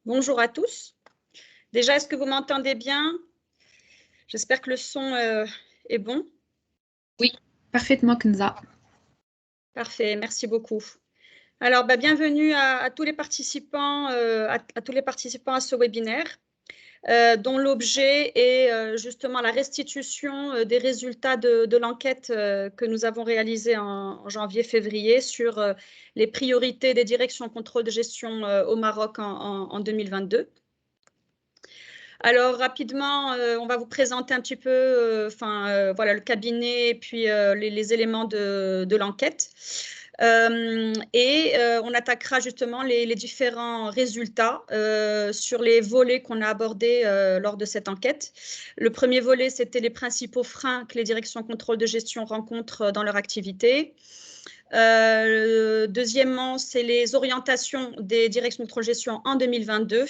Bonjour à tous. Déjà, est-ce que vous m'entendez bien? J'espère que le son est bon. Oui, parfaitement, Kenza. Parfait, merci beaucoup. Alors, bienvenue à tous les participants, à tous les participants à ce webinaire, dont l'objet est justement la restitution des résultats de l'enquête que nous avons réalisée en janvier-février sur les priorités des directions contrôle de gestion au Maroc en 2022. Alors rapidement, on va vous présenter un petit peu, voilà, le cabinet et puis les éléments de l'enquête. On attaquera justement les différents résultats sur les volets qu'on a abordés lors de cette enquête. Le premier volet, c'était les principaux freins que les directions contrôle de gestion rencontrent dans leur activité. Deuxièmement, c'est les orientations des directions de contrôle de gestion en 2022.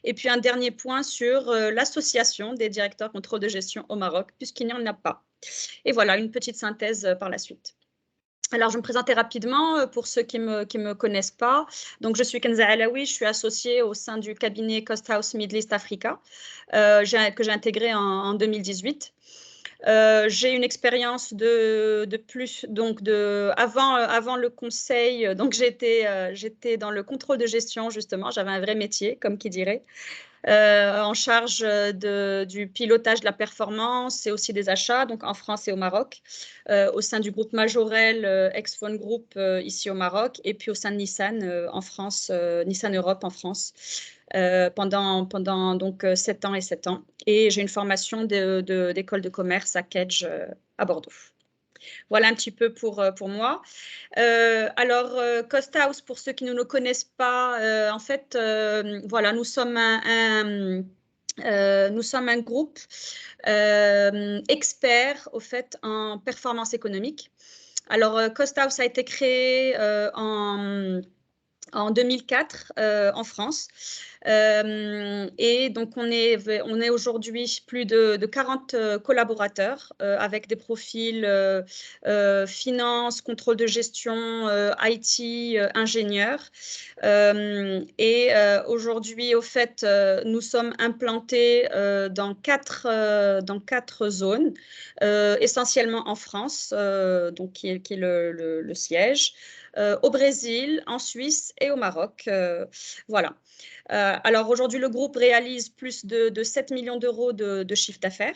Et puis un dernier point sur l'association des directeurs contrôle de gestion au Maroc, puisqu'il n'y en a pas. Et voilà, une petite synthèse par la suite. Alors, je vais me présenter rapidement pour ceux qui me connaissent pas. Donc, je suis Kenza Alaoui, je suis associée au sein du cabinet Cost House Middle East Africa, que j'ai intégré en 2018. J'ai une expérience de plus, donc avant le conseil, donc j'étais dans le contrôle de gestion justement, j'avais un vrai métier, comme qui dirait, en charge du pilotage de la performance et aussi des achats, donc en France et au Maroc, au sein du groupe Majorel, ex-Phone Group ici au Maroc, et puis au sein de Nissan en France, Nissan Europe en France. Pendant donc 7 ans et 7 ans. Et j'ai une formation d'école de commerce à Kedge à Bordeaux. Voilà un petit peu pour moi. Alors, Cost House, pour ceux qui ne nous connaissent pas, en fait, voilà, nous sommes un groupe expert au fait en performance économique. Alors, Cost House a été créé en 2004 en France. Et donc, on est aujourd'hui plus de 40 collaborateurs avec des profils finance, contrôle de gestion, IT, ingénieurs. Aujourd'hui, au fait, nous sommes implantés dans quatre zones, essentiellement en France, donc qui est le siège. Au Brésil, en Suisse et au Maroc. Voilà. Alors aujourd'hui, le groupe réalise plus de 7 millions d'euros de chiffre d'affaires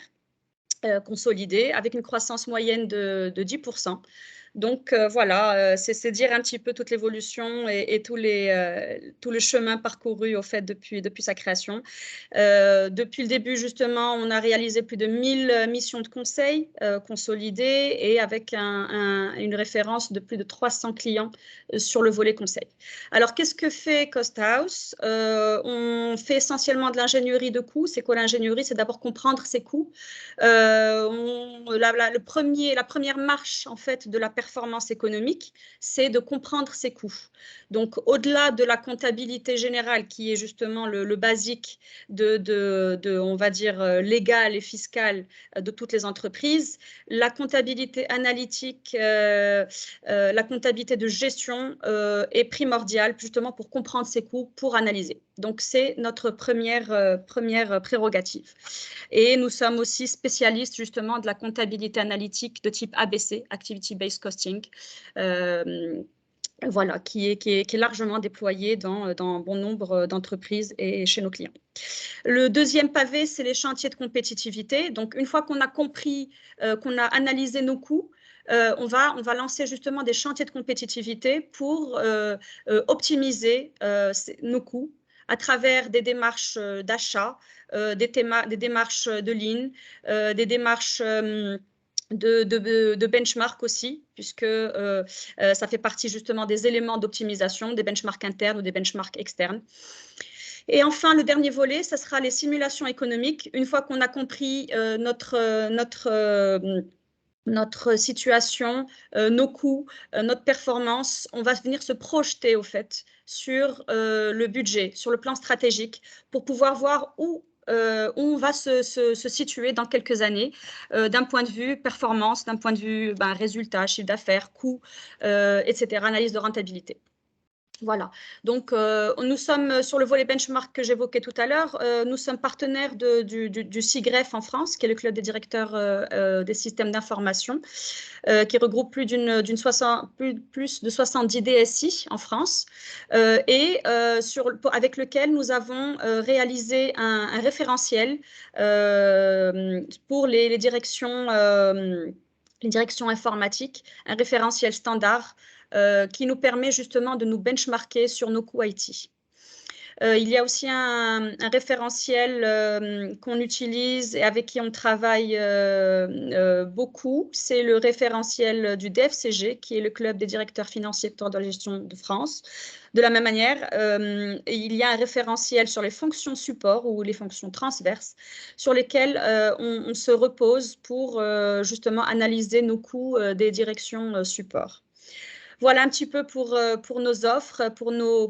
consolidé avec une croissance moyenne de 10%. Donc voilà, c'est dire un petit peu toute l'évolution et tout le chemin parcouru au fait depuis sa création. Depuis le début, justement, on a réalisé plus de 1000 missions de conseil consolidées et avec une référence de plus de 300 clients sur le volet conseil. Alors, qu'est-ce que fait Cost House? On fait essentiellement de l'ingénierie de coûts. C'est quoi l'ingénierie? C'est d'abord comprendre ses coûts. La première marche en fait de la performance économique, c'est de comprendre ses coûts. Donc, au-delà de la comptabilité générale, qui est justement le basique on va dire, légale et fiscale de toutes les entreprises, la comptabilité analytique, la comptabilité de gestion est primordiale justement pour comprendre ses coûts, pour analyser. Donc, c'est notre première prérogative. Et nous sommes aussi spécialistes justement de la comptabilité analytique de type ABC, Activity Based Costing, voilà, qui est largement déployé dans bon nombre d'entreprises et chez nos clients. Le deuxième pavé, c'est les chantiers de compétitivité. Donc, une fois qu'on a compris, qu'on a analysé nos coûts, on va lancer justement des chantiers de compétitivité pour optimiser nos coûts à travers des démarches d'achat, des démarches de lean, des démarches de benchmark aussi, puisque ça fait partie justement des éléments d'optimisation, des benchmarks internes ou des benchmarks externes. Et enfin, le dernier volet, ça sera les simulations économiques. Une fois qu'on a compris notre situation, nos coûts, notre performance, on va venir se projeter au fait sur le budget, sur le plan stratégique, pour pouvoir voir où on va se situer dans quelques années, d'un point de vue performance, d'un point de vue résultat, chiffre d'affaires, coûts, etc., analyse de rentabilité. Voilà, donc nous sommes sur le volet benchmark que j'évoquais tout à l'heure, nous sommes partenaires du CIGREF en France, qui est le club des directeurs des systèmes d'information, qui regroupe plus de 70 DSI en France, avec lequel nous avons réalisé un référentiel pour les directions informatiques, un référentiel standard qui nous permet justement de nous benchmarker sur nos coûts IT. Il y a aussi un référentiel qu'on utilise et avec qui on travaille beaucoup. C'est le référentiel du DFCG, qui est le club des directeurs financiers de la gestion de France. De la même manière, il y a un référentiel sur les fonctions support ou les fonctions transverses sur lesquelles on se repose pour justement analyser nos coûts des directions support. Voilà un petit peu pour nos offres, pour nos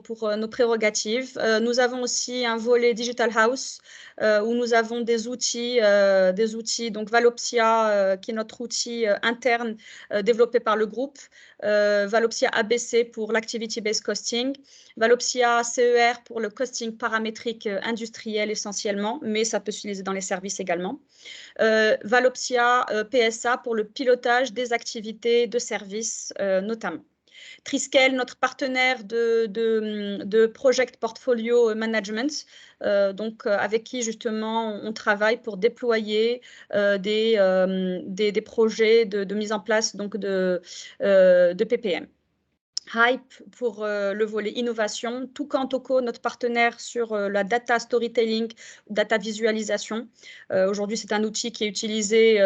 prérogatives. Nous avons aussi un volet Digital House où nous avons des outils, donc Valopsia, qui est notre outil interne développé par le groupe, Valopsia ABC pour l'Activity-Based Costing, Valopsia CER pour le costing paramétrique industriel essentiellement, mais ça peut s'utiliser dans les services également. Valopsia PSA pour le pilotage des activités de services notamment. Triskel, notre partenaire de Project Portfolio Management, avec qui justement on travaille pour déployer des projets de mise en place donc de PPM. Hype pour le volet innovation, Toucan Toco, notre partenaire sur la data storytelling, data visualisation. Aujourd'hui, c'est un outil qui est utilisé,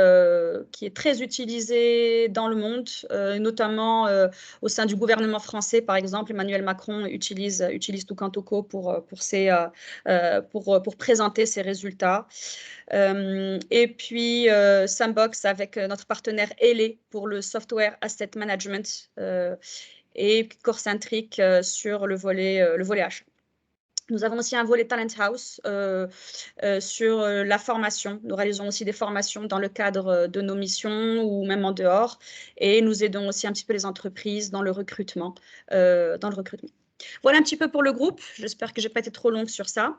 qui est très utilisé dans le monde, notamment au sein du gouvernement français, par exemple. Emmanuel Macron utilise Toucan Toco pour présenter ses résultats. Et puis Sandbox avec notre partenaire ELE pour le software asset management. Et Corecentric sur le volet achat. Nous avons aussi un volet Talent House sur la formation. Nous réalisons aussi des formations dans le cadre de nos missions ou même en dehors. Et nous aidons aussi un petit peu les entreprises dans le recrutement. Voilà un petit peu pour le groupe. J'espère que je n'ai pas été trop longue sur ça.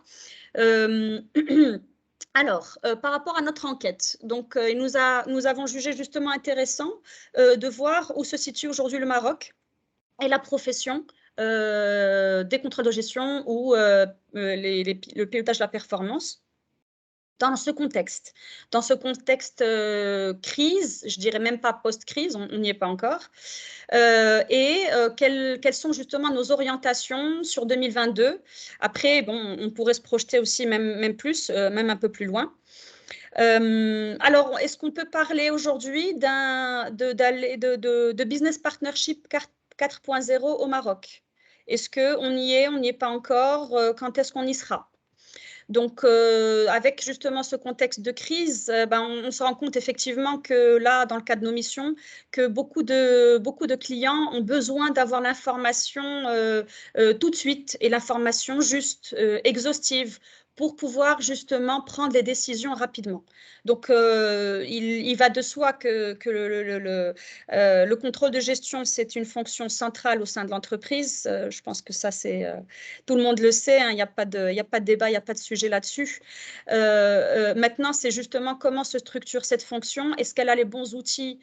Alors, par rapport à notre enquête, donc, nous avons jugé justement intéressant de voir où se situe aujourd'hui le Maroc et la profession des contrôles de gestion ou le pilotage de la performance dans ce contexte. Dans ce contexte crise, je dirais même pas post-crise, on n'y est pas encore, quelles sont justement nos orientations sur 2022. Après, bon, on pourrait se projeter aussi même plus, même un peu plus loin. Alors, est-ce qu'on peut parler aujourd'hui de business partnership 4.0 au Maroc? Est-ce qu'on y est? On n'y est pas encore? Quand est-ce qu'on y sera? Donc, avec justement ce contexte de crise, on se rend compte effectivement que là, dans le cadre de nos missions, que beaucoup de clients ont besoin d'avoir l'information tout de suite et l'information juste, exhaustive, pour pouvoir justement prendre les décisions rapidement. Donc, il va de soi que le contrôle de gestion, c'est une fonction centrale au sein de l'entreprise. Je pense que ça, tout le monde le sait, hein, il n'y a pas de débat, il n'y a pas de sujet là-dessus. Maintenant, c'est justement comment se structure cette fonction. Est-ce qu'elle a les bons outils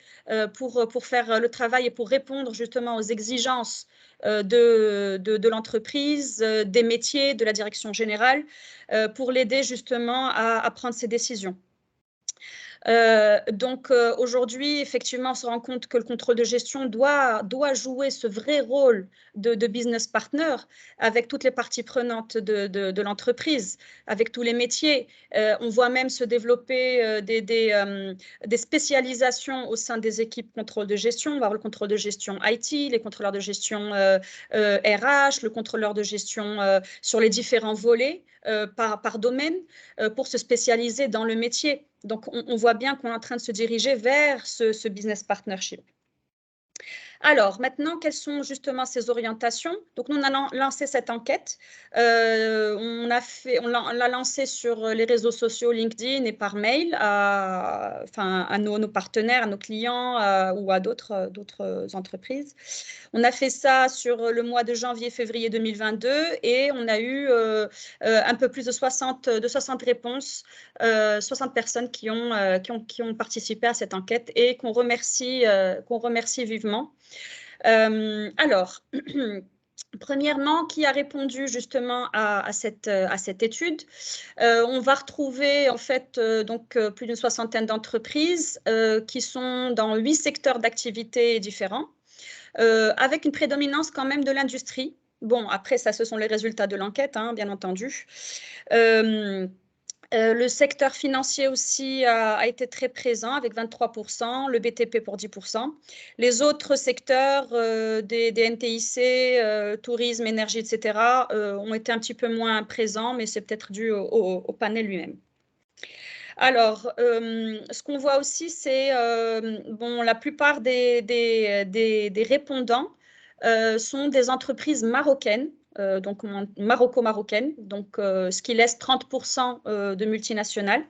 pour faire le travail et pour répondre justement aux exigences de l'entreprise, des métiers, de la direction générale, pour l'aider justement à prendre ses décisions. Donc aujourd'hui, effectivement, on se rend compte que le contrôle de gestion doit jouer ce vrai rôle de business partner avec toutes les parties prenantes de l'entreprise, avec tous les métiers. On voit même se développer des spécialisations au sein des équipes contrôle de gestion. On va avoir le contrôle de gestion IT, les contrôleurs de gestion RH, le contrôleur de gestion sur les différents volets par domaine pour se spécialiser dans le métier. Donc, on voit bien qu'on est en train de se diriger vers ce business partnership. Alors, maintenant, quelles sont justement ces orientations? Donc, nous, on a lancé cette enquête. On l'a lancée sur les réseaux sociaux, LinkedIn et par mail à nos partenaires, à nos clients ou à d'autres entreprises. On a fait ça sur le mois de janvier-février 2022 et on a eu un peu plus de 60 réponses, 60 personnes qui ont participé à cette enquête et qu'on remercie vivement. Alors, premièrement, qui a répondu justement à cette étude? On va retrouver en fait plus d'une soixantaine d'entreprises qui sont dans 8 secteurs d'activité différents, avec une prédominance quand même de l'industrie. Bon, après, ça, ce sont les résultats de l'enquête, hein, bien entendu. Le secteur financier aussi a été très présent avec 23%, le BTP pour 10%. Les autres secteurs des NTIC, tourisme, énergie, etc., ont été un petit peu moins présents, mais c'est peut-être dû au panel lui-même. Alors, ce qu'on voit aussi, c'est la plupart des répondants sont des entreprises marocaines, donc maroco-marocaines, donc ce qui laisse 30% de multinationales.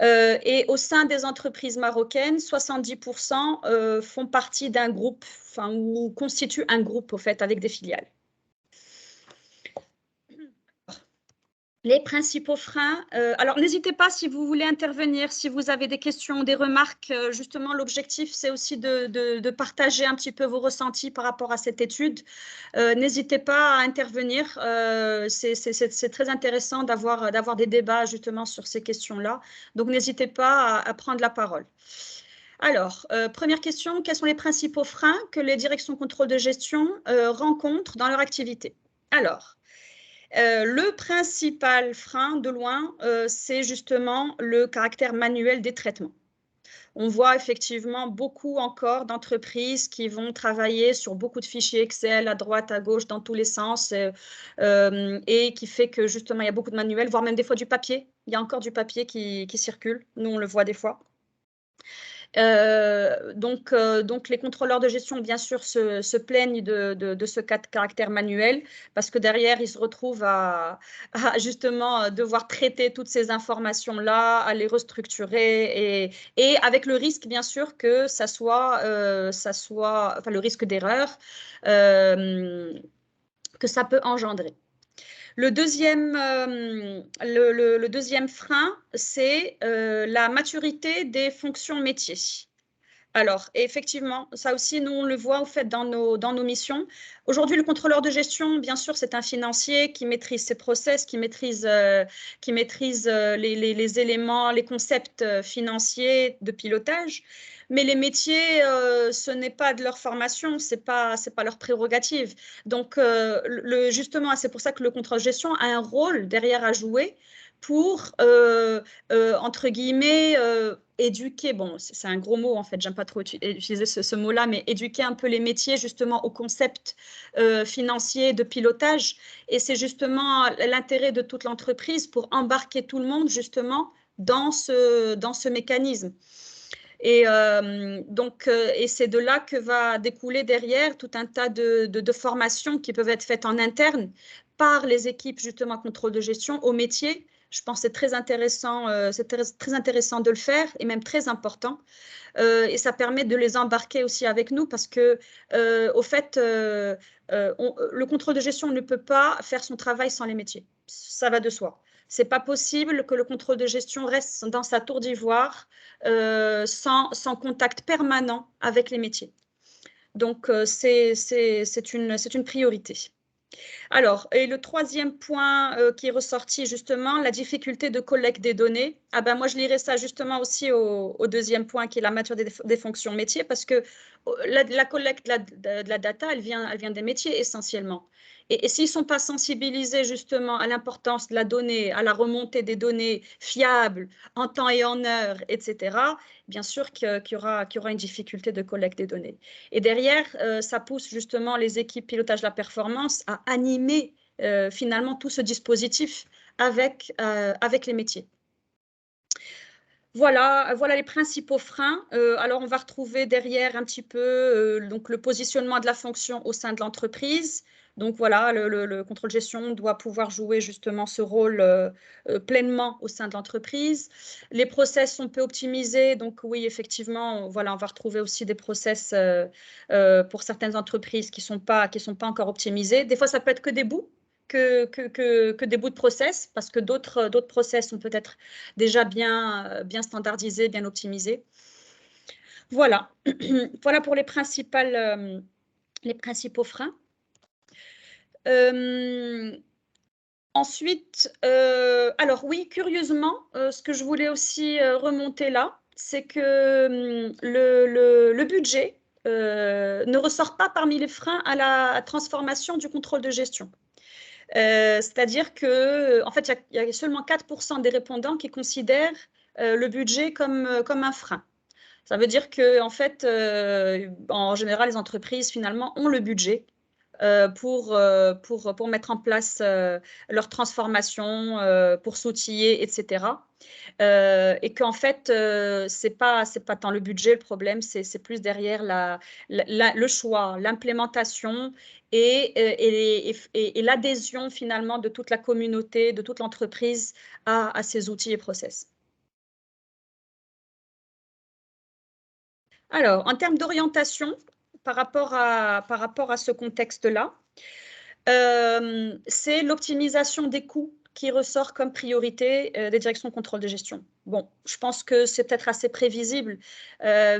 Et au sein des entreprises marocaines, 70% font partie d'un groupe, ou constituent un groupe au fait avec des filiales. Les principaux freins. Alors, n'hésitez pas si vous voulez intervenir, si vous avez des questions, des remarques. Justement, l'objectif, c'est aussi de partager un petit peu vos ressentis par rapport à cette étude. N'hésitez pas à intervenir. C'est très intéressant d'avoir des débats justement sur ces questions-là. Donc, n'hésitez pas à prendre la parole. Alors, première question, quels sont les principaux freins que les directions contrôle de gestion rencontrent dans leur activité? Alors, le principal frein, de loin, c'est justement le caractère manuel des traitements. On voit effectivement beaucoup encore d'entreprises qui vont travailler sur beaucoup de fichiers Excel à droite, à gauche, dans tous les sens, et qui fait que justement, il y a beaucoup de manuels, voire même des fois du papier. Il y a encore du papier qui circule. Nous, on le voit des fois. Donc, les contrôleurs de gestion, bien sûr, se plaignent de ce caractère manuel parce que derrière, ils se retrouvent à justement devoir traiter toutes ces informations-là, à les restructurer et avec le risque, bien sûr, que ça soit le risque d'erreur que ça peut engendrer. Le deuxième frein, c'est la maturité des fonctions métiers. Alors, effectivement, ça aussi, nous, on le voit au fait dans nos missions. Aujourd'hui, le contrôleur de gestion, bien sûr, c'est un financier qui maîtrise ses process, qui maîtrise les éléments, les concepts financiers de pilotage. Mais les métiers, ce n'est pas de leur formation, c'est pas leur prérogative. Donc, justement, c'est pour ça que le contrôle de gestion a un rôle derrière à jouer pour, entre guillemets, éduquer, bon, c'est un gros mot en fait, j'aime pas trop utiliser ce mot-là, mais éduquer un peu les métiers justement au concept financier de pilotage. Et c'est justement l'intérêt de toute l'entreprise pour embarquer tout le monde justement dans ce mécanisme. Et et c'est de là que va découler derrière tout un tas de formations qui peuvent être faites en interne par les équipes justement contrôle de gestion au métier. Je pense que c'est très intéressant de le faire et même très important. Et ça permet de les embarquer aussi avec nous parce que, au fait, le contrôle de gestion ne peut pas faire son travail sans les métiers. Ça va de soi. C'est pas possible que le contrôle de gestion reste dans sa tour d'ivoire sans contact permanent avec les métiers. Donc, c'est une priorité. Alors, et le troisième point qui est ressorti justement, la difficulté de collecte des données. Ah ben moi, je lirais ça justement aussi au deuxième point qui est la maturité des fonctions métiers parce que la collecte de la data, elle vient des métiers essentiellement. Et s'ils ne sont pas sensibilisés justement à l'importance de la donnée, à la remontée des données fiables en temps et en heure, etc., bien sûr qu'il y aura une difficulté de collecte des données. Et derrière, ça pousse justement les équipes pilotage de la performance à animer finalement tout ce dispositif avec les métiers. Voilà les principaux freins. Alors, on va retrouver derrière un petit peu donc le positionnement de la fonction au sein de l'entreprise. Donc voilà, le contrôle gestion doit pouvoir jouer justement ce rôle pleinement au sein de l'entreprise. Les process sont peu optimisés, donc oui, effectivement, voilà, on va retrouver aussi des process pour certaines entreprises qui sont pas encore optimisés. Des fois, ça peut être que des bouts. Que des bouts de process, parce que d'autres process sont peut-être déjà bien standardisés, bien optimisés. Voilà, voilà pour les principaux freins. Ensuite, alors oui, curieusement, ce que je voulais aussi remonter là, c'est que le budget ne ressort pas parmi les freins à la transformation du contrôle de gestion. C'est-à-dire que, en fait, il y a seulement 4% des répondants qui considèrent le budget comme un frein. Ça veut dire que, en fait, en général, les entreprises finalement ont le budget pour mettre en place leur transformation, pour s'outiller, etc. Et qu'en fait, c'est pas tant le budget le problème, c'est plus derrière le choix, l'implémentation et l'adhésion finalement de toute la communauté, de toute l'entreprise à ces outils et process. Alors, en termes d'orientation, par rapport à ce contexte-là, c'est l'optimisation des coûts qui ressort comme priorité des directions de contrôle de gestion. Bon, je pense que c'est peut-être assez prévisible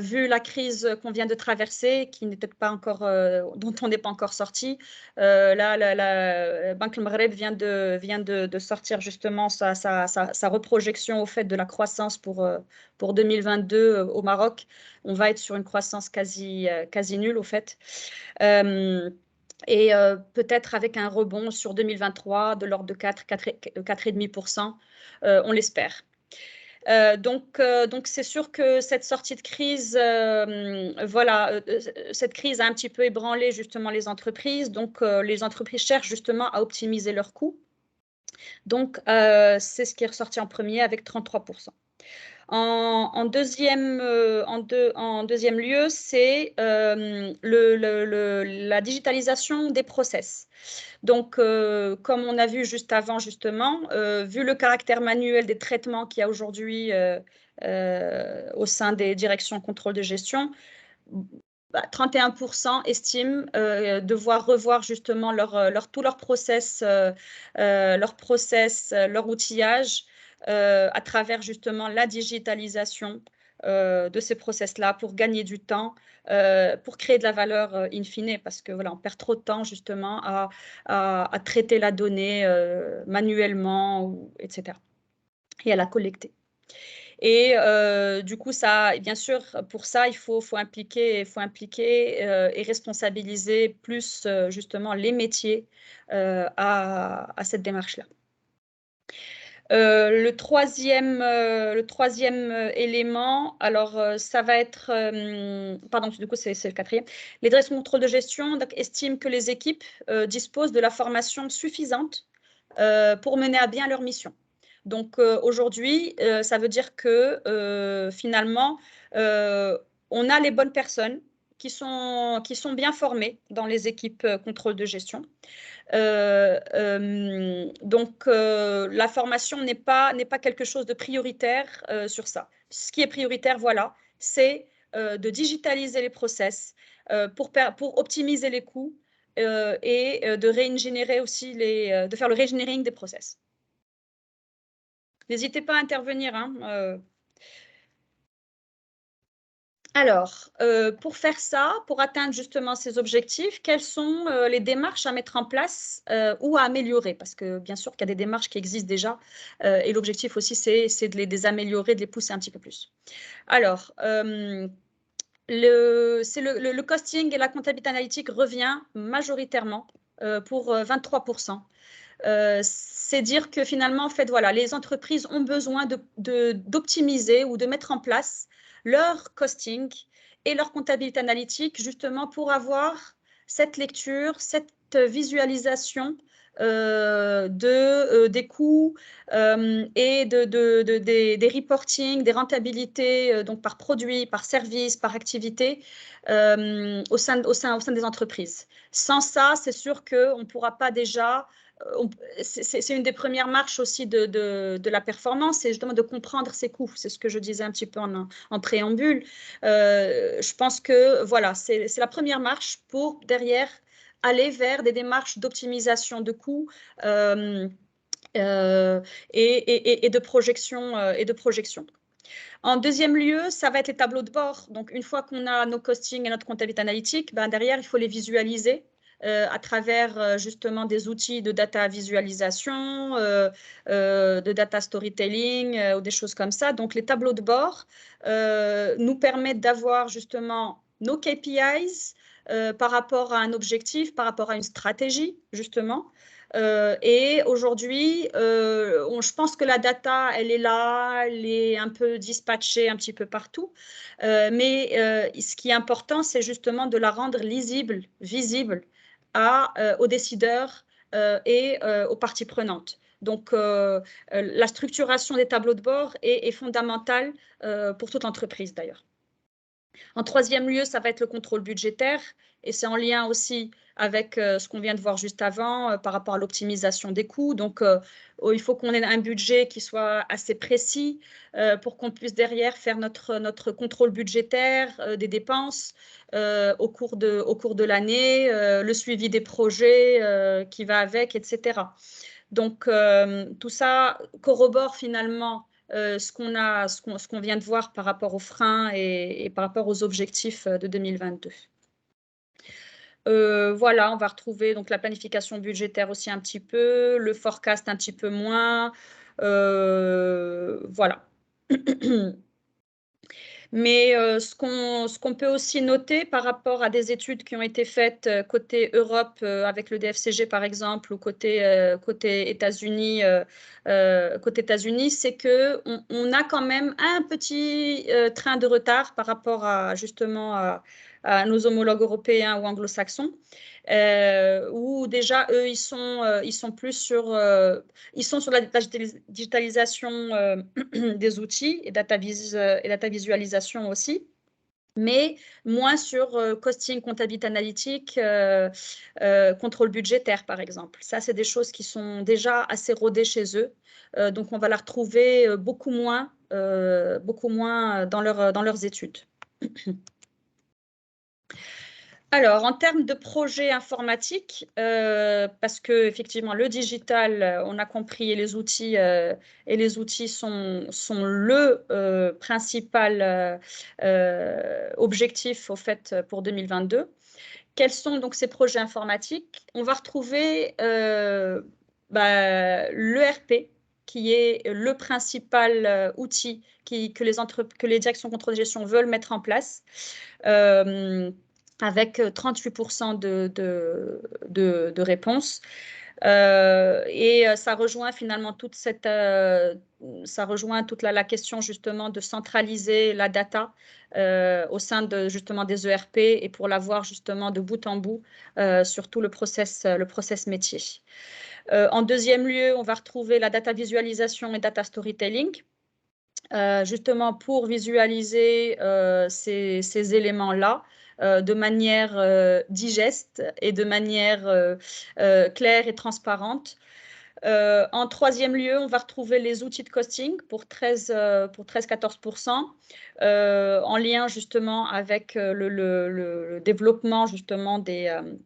vu la crise qu'on vient de traverser, qui n'est peut-être pas encore, dont on n'est pas encore sorti. Là, la Banque Maghreb vient de sortir justement sa reprojection au fait de la croissance pour 2022 au Maroc. On va être sur une croissance quasi nulle au fait. Et peut-être avec un rebond sur 2023 de l'ordre de 4,5%, on l'espère. Donc c'est sûr que cette sortie de crise, voilà, cette crise a un petit peu ébranlé justement les entreprises. Donc les entreprises cherchent justement à optimiser leurs coûts. Donc c'est ce qui est ressorti en premier avec 33%. En deuxième lieu, c'est la digitalisation des process. Donc, comme on a vu juste avant, justement, vu le caractère manuel des traitements qu'il y a aujourd'hui au sein des directions contrôle de gestion, 31% estiment devoir revoir justement tout leur process, leur outillage à travers justement la digitalisation de ces process-là pour gagner du temps, pour créer de la valeur in fine, parce que voilà, on perd trop de temps justement à traiter la donnée manuellement, etc. et à la collecter. Et du coup, ça, bien sûr, pour ça, il faut impliquer et responsabiliser plus justement les métiers à cette démarche-là. Le troisième élément, alors ça va être, pardon, du coup c'est le quatrième. Les directions de contrôle de gestion donc, estiment que les équipes disposent de la formation suffisante pour mener à bien leur mission. Donc aujourd'hui, ça veut dire que finalement, on a les bonnes personnes qui sont bien formées dans les équipes contrôle de gestion. Donc, la formation n'est pas quelque chose de prioritaire sur ça. Ce qui est prioritaire, voilà, c'est de digitaliser les process pour optimiser les coûts et de réingénierer aussi de faire le reengineering des process. N'hésitez pas à intervenir. Hein, Alors, pour faire ça, pour atteindre justement ces objectifs, quelles sont les démarches à mettre en place ou à améliorer? Parce que bien sûr qu'il y a des démarches qui existent déjà et l'objectif aussi, c'est de les améliorer, de les pousser un petit peu plus. Alors, le costing et la comptabilité analytique revient majoritairement pour 23%. C'est dire que finalement, en fait, voilà, les entreprises ont besoin d'optimiser ou de mettre en place leur costing et leur comptabilité analytique justement pour avoir cette lecture, cette visualisation des coûts et des reporting, des rentabilités donc par produit, par service, par activité au sein des entreprises. Sans ça, c'est sûr qu'on ne pourra pas déjà c'est une des premières marches aussi de la performance, c'est justement de comprendre ses coûts. C'est ce que je disais un petit peu en préambule. Je pense que voilà, c'est la première marche pour derrière aller vers des démarches d'optimisation de coûts et de projection. En deuxième lieu, ça va être les tableaux de bord. Donc, une fois qu'on a nos costings et notre comptabilité analytique, ben, derrière, il faut les visualiser à travers justement des outils de data visualisation, de data storytelling ou des choses comme ça. Donc, les tableaux de bord nous permettent d'avoir justement nos KPIs par rapport à un objectif, par rapport à une stratégie, justement. Et aujourd'hui, je pense que la data, elle est là, elle est un peu dispatchée un petit peu partout. Mais ce qui est important, c'est justement de la rendre lisible, visible aux décideurs et aux parties prenantes. Donc, la structuration des tableaux de bord est fondamentale pour toute entreprise d'ailleurs. En troisième lieu, ça va être le contrôle budgétaire et c'est en lien aussi avec ce qu'on vient de voir juste avant par rapport à l'optimisation des coûts. Donc, il faut qu'on ait un budget qui soit assez précis pour qu'on puisse derrière faire notre contrôle budgétaire des dépenses au cours de l'année, le suivi des projets qui va avec, etc. Donc, tout ça corrobore finalement ce qu'on vient de voir par rapport aux freins et par rapport aux objectifs de 2022. Voilà, on va retrouver donc la planification budgétaire aussi un petit peu, le forecast un petit peu moins. Voilà. Mais ce qu'on peut aussi noter par rapport à des études qui ont été faites côté Europe avec le DFCG par exemple ou côté États-Unis, c'est que on a quand même un petit train de retard par rapport à justement à nos homologues européens ou anglo-saxons, où déjà eux ils sont plus sur ils sont sur la digitalisation des outils et data visualisation aussi, mais moins sur costing, comptabilité analytique, contrôle budgétaire, par exemple. Ça, c'est des choses qui sont déjà assez rodées chez eux. Donc, on va la retrouver beaucoup moins dans leurs études. Alors, en termes de projets informatiques, parce que effectivement le digital, on a compris, et les outils sont le principal objectif au fait pour 2022. Quels sont donc ces projets informatiques? On va retrouver l'ERP, qui est le principal outil que les directions contrôle de gestion veulent mettre en place. Avec 38% de réponses. Et ça rejoint finalement ça rejoint toute la question justement de centraliser la data au sein justement des ERP et pour l'avoir justement de bout en bout sur tout le process métier. En deuxième lieu, on va retrouver la data visualisation et data storytelling. Justement pour visualiser ces éléments-là de manière digeste et de manière claire et transparente. En troisième lieu, on va retrouver les outils de costing pour 13-14%, en lien justement avec le développement justement de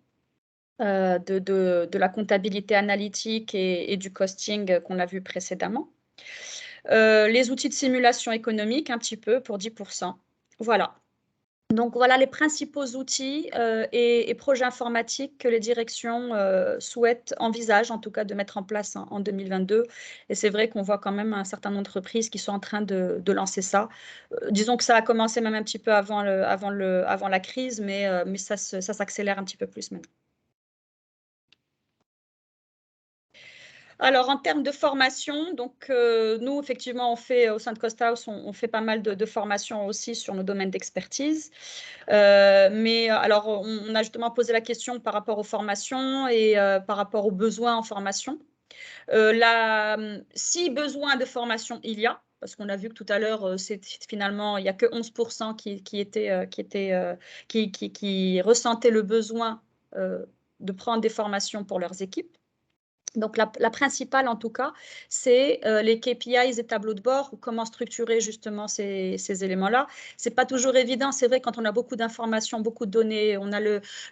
la comptabilité analytique et du costing qu'on a vu précédemment. Les outils de simulation économique, un petit peu, pour 10%. Voilà. Donc, voilà les principaux outils et projets informatiques que les directions envisagent en tout cas de mettre en place en 2022. Et c'est vrai qu'on voit quand même un certain nombre d'entreprises qui sont en train de lancer ça. Disons que ça a commencé même un petit peu avant la crise, mais ça s'accélère un petit peu plus maintenant. Alors, en termes de formation, donc nous, effectivement, on fait au sein de Costa House, on fait pas mal de formations aussi sur nos domaines d'expertise. Mais alors, on a justement posé la question par rapport aux formations et par rapport aux besoins en formation. Si besoin de formation il y a, parce qu'on a vu que tout à l'heure, finalement, il n'y a que 11% qui ressentaient le besoin de prendre des formations pour leurs équipes. Donc, la principale, en tout cas, c'est les KPIs et tableaux de bord, ou comment structurer justement ces éléments-là. Ce n'est pas toujours évident. C'est vrai, quand on a beaucoup d'informations, beaucoup de données, on a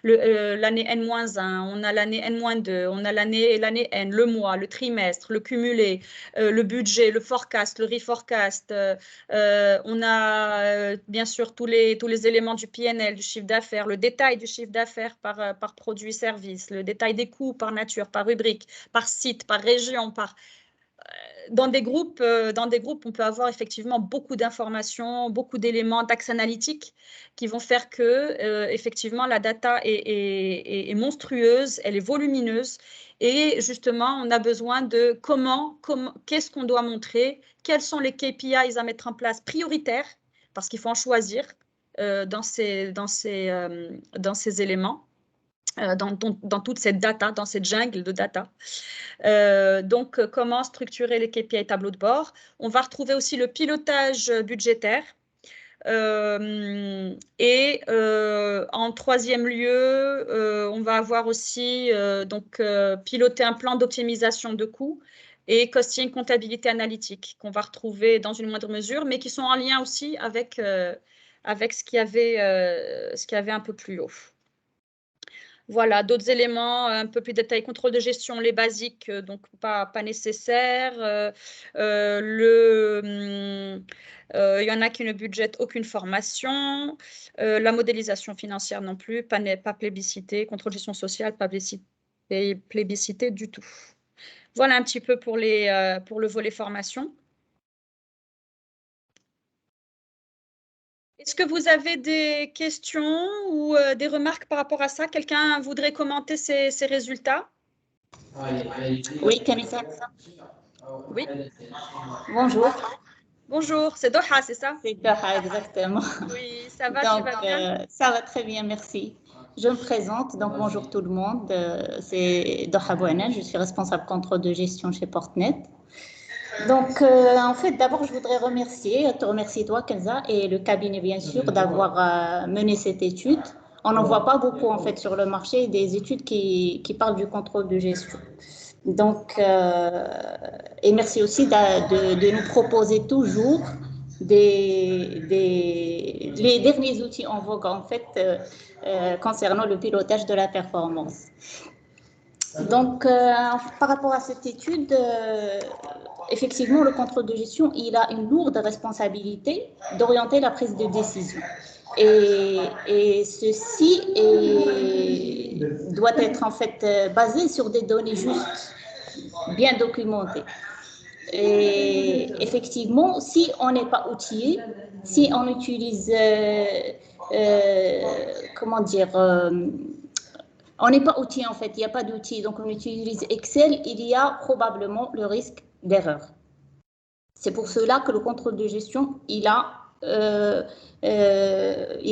l'année N-1, on a l'année N-2, on a l'année N, le mois, le trimestre, le cumulé, le budget, le forecast, le reforecast. On a bien sûr tous les éléments du PNL, du chiffre d'affaires, le détail du chiffre d'affaires par produit-service, le détail des coûts par nature, par rubrique, par site, par région, dans des groupes, on peut avoir effectivement beaucoup d'informations, beaucoup d'éléments d'axes analytiques qui vont faire que effectivement la data est monstrueuse, elle est volumineuse et justement on a besoin de qu'est-ce qu'on doit montrer, quels sont les KPIs à mettre en place prioritaires parce qu'il faut en choisir dans ces éléments. Dans toute cette data, dans cette jungle de data. Donc, comment structurer les KPI tableau de bord. On va retrouver aussi le pilotage budgétaire. Et en troisième lieu, on va avoir aussi piloter un plan d'optimisation de coûts et costing comptabilité analytique qu'on va retrouver dans une moindre mesure, mais qui sont en lien aussi avec ce qu'il y avait un peu plus haut. Voilà, d'autres éléments un peu plus détaillés, contrôle de gestion, les basiques, donc pas nécessaires. Il y en a qui ne budgètent aucune formation. La modélisation financière non plus, pas plébiscité. Contrôle de gestion sociale, pas plébiscité du tout. Voilà un petit peu pour le volet formation. Est-ce que vous avez des questions ou des remarques par rapport à ça? Quelqu'un voudrait commenter ces résultats? Oui, Kamisa. Oui. Bonjour. Bonjour, c'est Doha, c'est ça? C'est Doha, exactement. Oui, ça va, donc, tu vas bien? ça va très bien, merci. Je me présente, donc bonjour tout le monde. C'est Doha Bouana, je suis responsable contrôle de gestion chez Portnet. Donc, en fait, d'abord, je voudrais te remercier toi, Kenza, et le cabinet, bien sûr, d'avoir mené cette étude. On n'en voit pas beaucoup, en fait, sur le marché, des études qui parlent du contrôle de gestion. Donc, et merci aussi de nous proposer toujours les derniers outils en vogue, en fait, concernant le pilotage de la performance. Donc, par rapport à cette étude, effectivement, le contrôle de gestion, il a une lourde responsabilité d'orienter la prise de décision. Et ceci doit être en fait basé sur des données justes, bien documentées. Et effectivement, si on n'est pas outillé, si on utilise, on n'est pas outillé en fait, il n'y a pas d'outil, donc on utilise Excel, il y a probablement le risque d'erreur. C'est pour cela que le contrôle de gestion, il a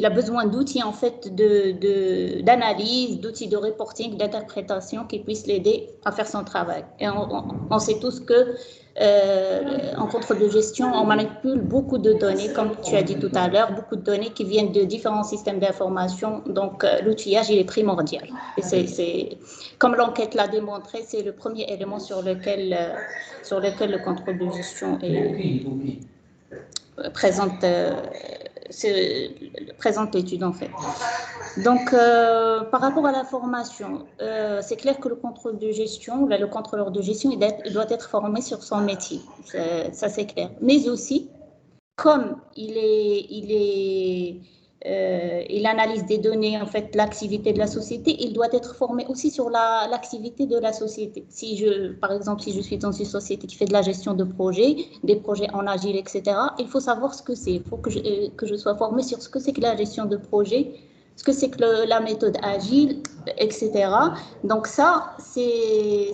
besoin d'outils en fait d'analyse, d'outils de reporting, d'interprétation qui puissent l'aider à faire son travail. Et on sait tous que en contrôle de gestion, on manipule beaucoup de données, comme tu as dit tout à l'heure, beaucoup de données qui viennent de différents systèmes d'information. Donc, l'outillage, il est primordial. Et comme l'enquête l'a démontré, c'est le premier élément sur lequel le contrôle de gestion présente l'étude en fait. Donc, par rapport à la formation, c'est clair que le contrôle de gestion, le contrôleur de gestion, il doit être formé sur son métier, ça c'est clair. Mais aussi, comme il analyse des données, en fait, l'activité de la société, il doit être formé aussi sur l'activité de la société. Par exemple, si je suis dans une société qui fait de la gestion de projets, des projets en agile, etc., il faut savoir ce que c'est. Il faut que je sois formée sur ce que c'est que la gestion de projet, ce que c'est que la méthode agile, etc. Donc ça, c'est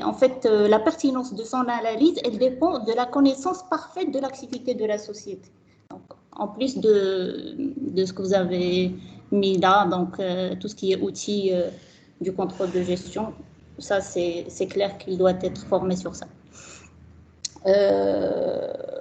en fait la pertinence de son analyse, elle dépend de la connaissance parfaite de l'activité de la société. Donc, en plus de ce que vous avez mis là, donc tout ce qui est outils du contrôle de gestion, ça c'est clair qu'il doit être formé sur ça.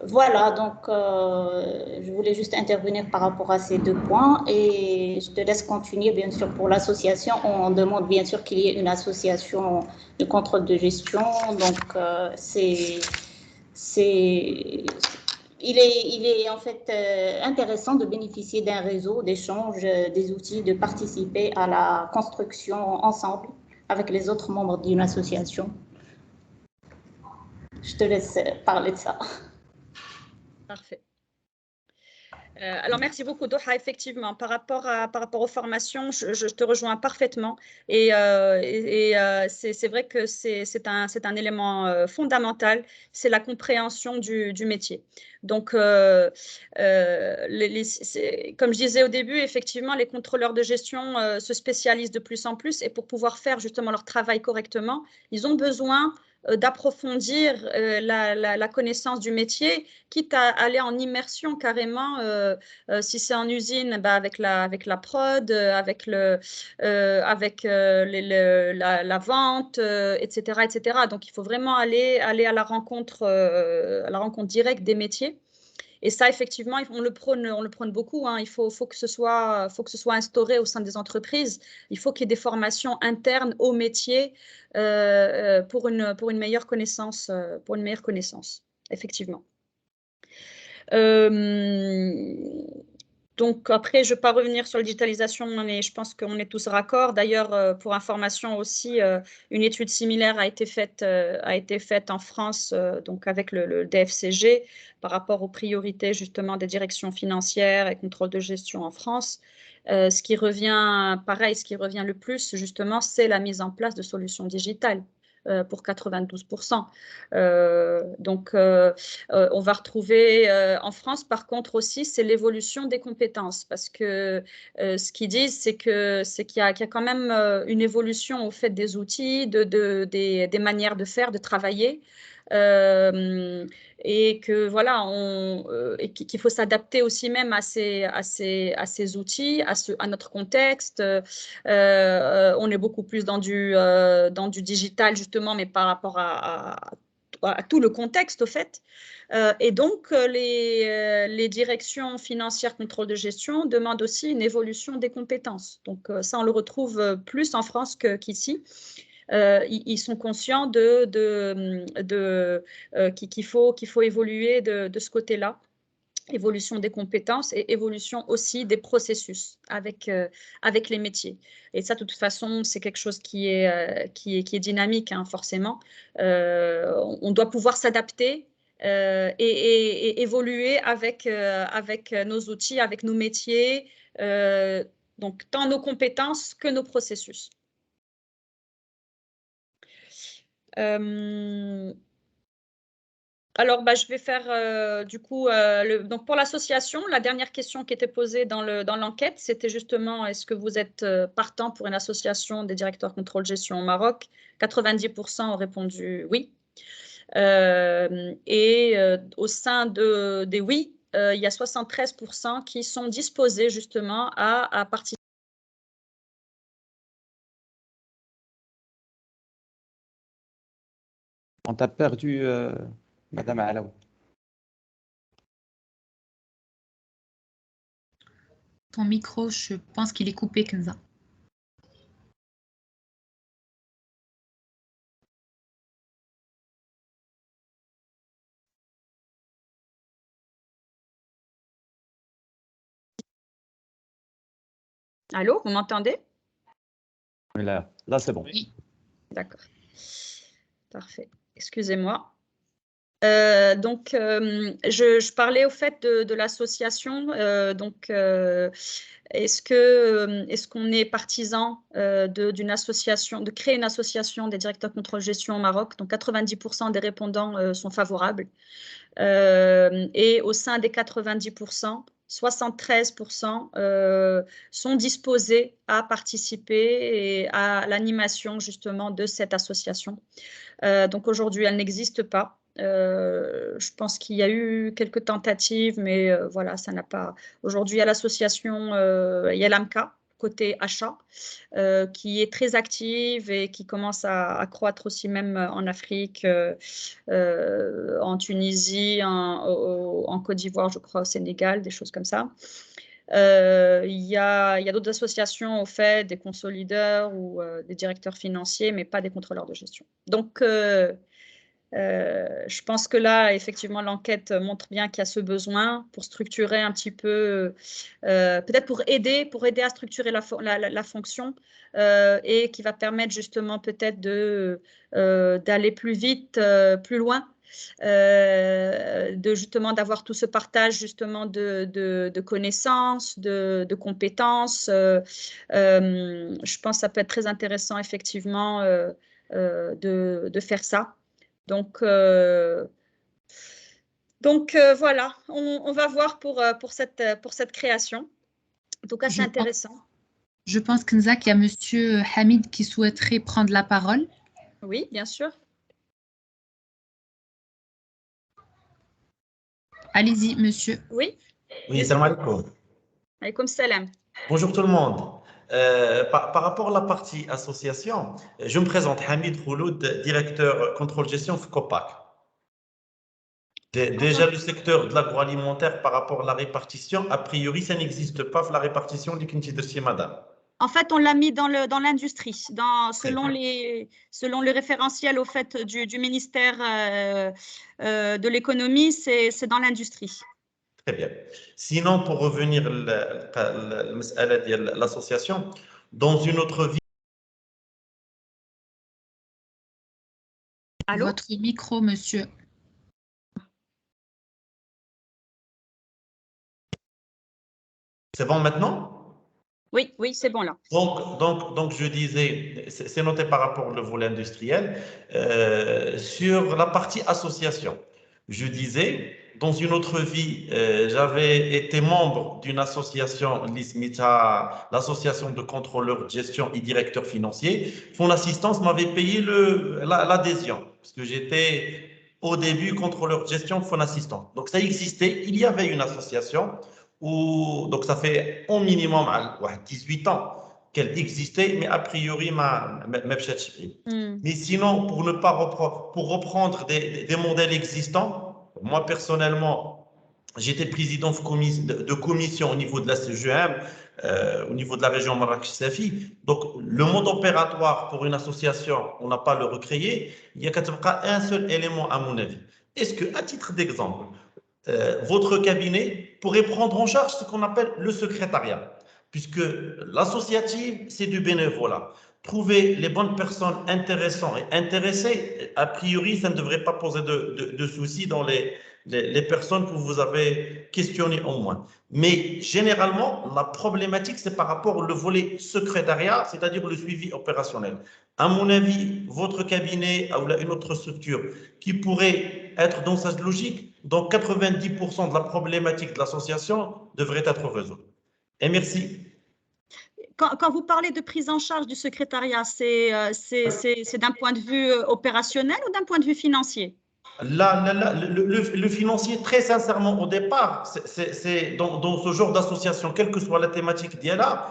Voilà, donc je voulais juste intervenir par rapport à ces 2 points et je te laisse continuer, bien sûr, pour l'association. On demande bien sûr qu'il y ait une association de contrôle de gestion, donc il est en fait intéressant de bénéficier d'un réseau d'échange des outils, de participer à la construction ensemble avec les autres membres d'une association. Je te laisse parler de ça. Parfait. Alors, merci beaucoup, Doha. Effectivement, par rapport aux formations, je te rejoins parfaitement. Et c'est vrai que c'est un élément fondamental, c'est la compréhension du métier. Donc, comme je disais au début, effectivement, les contrôleurs de gestion se spécialisent de plus en plus. Et pour pouvoir faire justement leur travail correctement, ils ont besoin d'approfondir la connaissance du métier, quitte à aller en immersion carrément, si c'est en usine, avec la prod, avec la vente, etc., etc. Donc, il faut vraiment aller à la rencontre directe des métiers. Et ça, effectivement, on le prône beaucoup. Hein. Il faut que ce soit instauré au sein des entreprises. Il faut qu'il y ait des formations internes au métier pour une meilleure connaissance, effectivement. Donc après, je ne vais pas revenir sur la digitalisation, mais je pense qu'on est tous raccords. D'ailleurs, pour information aussi, une étude similaire a été faite en France, donc avec le DFCG, par rapport aux priorités justement des directions financières et contrôle de gestion en France. Ce qui revient le plus justement, c'est la mise en place de solutions digitales. Pour 92%. Donc, on va retrouver en France, par contre aussi, c'est l'évolution des compétences, parce que ce qu'ils disent, c'est qu'il y a quand même une évolution au fait des outils, des manières de faire, de travailler. Et que voilà, et qu'il faut s'adapter aussi même à ces outils, à notre contexte. On est beaucoup plus dans du digital justement, mais par rapport à tout le contexte au fait. Et donc, les directions financières, contrôle de gestion demandent aussi une évolution des compétences. Donc, ça, on le retrouve plus en France qu'ici. Ils sont conscients qu'il faut évoluer de ce côté-là. Évolution des compétences et évolution aussi des processus avec les métiers. Et ça, de toute façon, c'est quelque chose qui est dynamique, hein, forcément. On doit pouvoir s'adapter et évoluer avec nos outils, avec nos métiers, donc tant nos compétences que nos processus. Alors, je vais faire du coup, donc pour l'association, la dernière question qui était posée dans l'enquête, c'était justement, est-ce que vous êtes partant pour une association des directeurs contrôle gestion au Maroc? 90% ont répondu oui. Et au sein des oui, il y a 73% qui sont disposés justement à participer. On t'a perdu, Madame Alaoui. Ton micro, je pense qu'il est coupé, Kenza. Allô, vous m'entendez? Là c'est bon. Oui. D'accord. Parfait. Excusez-moi. Donc, je parlais au fait de l'association. Donc, est-ce qu'on est partisan d'une association, de créer une association des directeurs contrôle gestion au Maroc? Donc, 90% des répondants sont favorables. Et au sein des 90%, 73% sont disposés à participer et à l'animation justement de cette association. Donc aujourd'hui, elle n'existe pas. Je pense qu'il y a eu quelques tentatives, mais voilà, ça n'a pas. Aujourd'hui, il y a l'association, il y a l'AMCA, côté achat, qui est très active et qui commence à croître aussi même en Afrique, en Tunisie, en Côte d'Ivoire, je crois, au Sénégal, des choses comme ça. Il y a d'autres associations au fait, des consolideurs ou des directeurs financiers, mais pas des contrôleurs de gestion. Donc, je pense que là, effectivement, l'enquête montre bien qu'il y a ce besoin pour structurer un petit peu, peut-être pour aider à structurer la fonction et qui va permettre justement peut-être d'aller plus vite, plus loin, justement d'avoir tout ce partage justement de connaissances, de compétences. Je pense que ça peut être très intéressant effectivement de faire ça. Donc voilà, on va voir pour cette création. En tout cas, c'est intéressant. Je pense, Kenza, qu'il y a Monsieur Hamid qui souhaiterait prendre la parole. Oui, bien sûr. Allez-y, monsieur. Oui. Oui, salam alaikum. Alaykoum salam. Bonjour tout le monde. Par rapport à la partie association, je me présente Hamid Khouloud, directeur contrôle-gestion FCOPAC. Déjà, le secteur de l'agroalimentaire par rapport à la répartition, a priori, ça n'existe pas la répartition du Kintidersi, madame. En fait, on l'a mis dans l'industrie, selon le référentiel au fait du ministère de l'économie, c'est dans l'industrie. Très bien. Sinon, pour revenir à l'association, dans une autre vie. Allô? Votre micro, monsieur. C'est bon maintenant? Oui, c'est bon là. Donc je disais, c'est noté par rapport au volet industriel, sur la partie association. Je disais, dans une autre vie, j'avais été membre d'une association, l'ISMITA, l'association de contrôleurs de gestion et directeurs financiers. Fonds d'assistance m'avait payé l'adhésion, parce que j'étais au début contrôleur de gestion, fonds d'assistance. Donc ça existait, il y avait une association. Donc ça fait au minimum 18 ans qu'elle existait, mais a priori, mais sinon, pour reprendre des modèles existants, moi personnellement, j'étais président de commission au niveau de la CGM, au niveau de la région Marrakech-Safi. Donc, le mode opératoire pour une association, on n'a pas le recréer. Il y a un seul élément à mon avis. Est-ce que, à titre d'exemple, votre cabinet pourrait prendre en charge ce qu'on appelle le secrétariat, puisque l'associative, c'est du bénévolat. Trouver les bonnes personnes intéressantes et intéressées, a priori, ça ne devrait pas poser de soucis dans les personnes que vous avez questionnées au moins. Mais généralement, la problématique, c'est par rapport au volet secrétariat, c'est-à-dire le suivi opérationnel. À mon avis, votre cabinet ou une autre structure qui pourrait être dans cette logique, donc 90% de la problématique de l'association devrait être résolue. Et merci. Quand vous parlez de prise en charge du secrétariat, c'est d'un point de vue opérationnel ou d'un point de vue financier? Le financier, très sincèrement, au départ, c'est dans ce genre d'association, quelle que soit la thématique d'IA,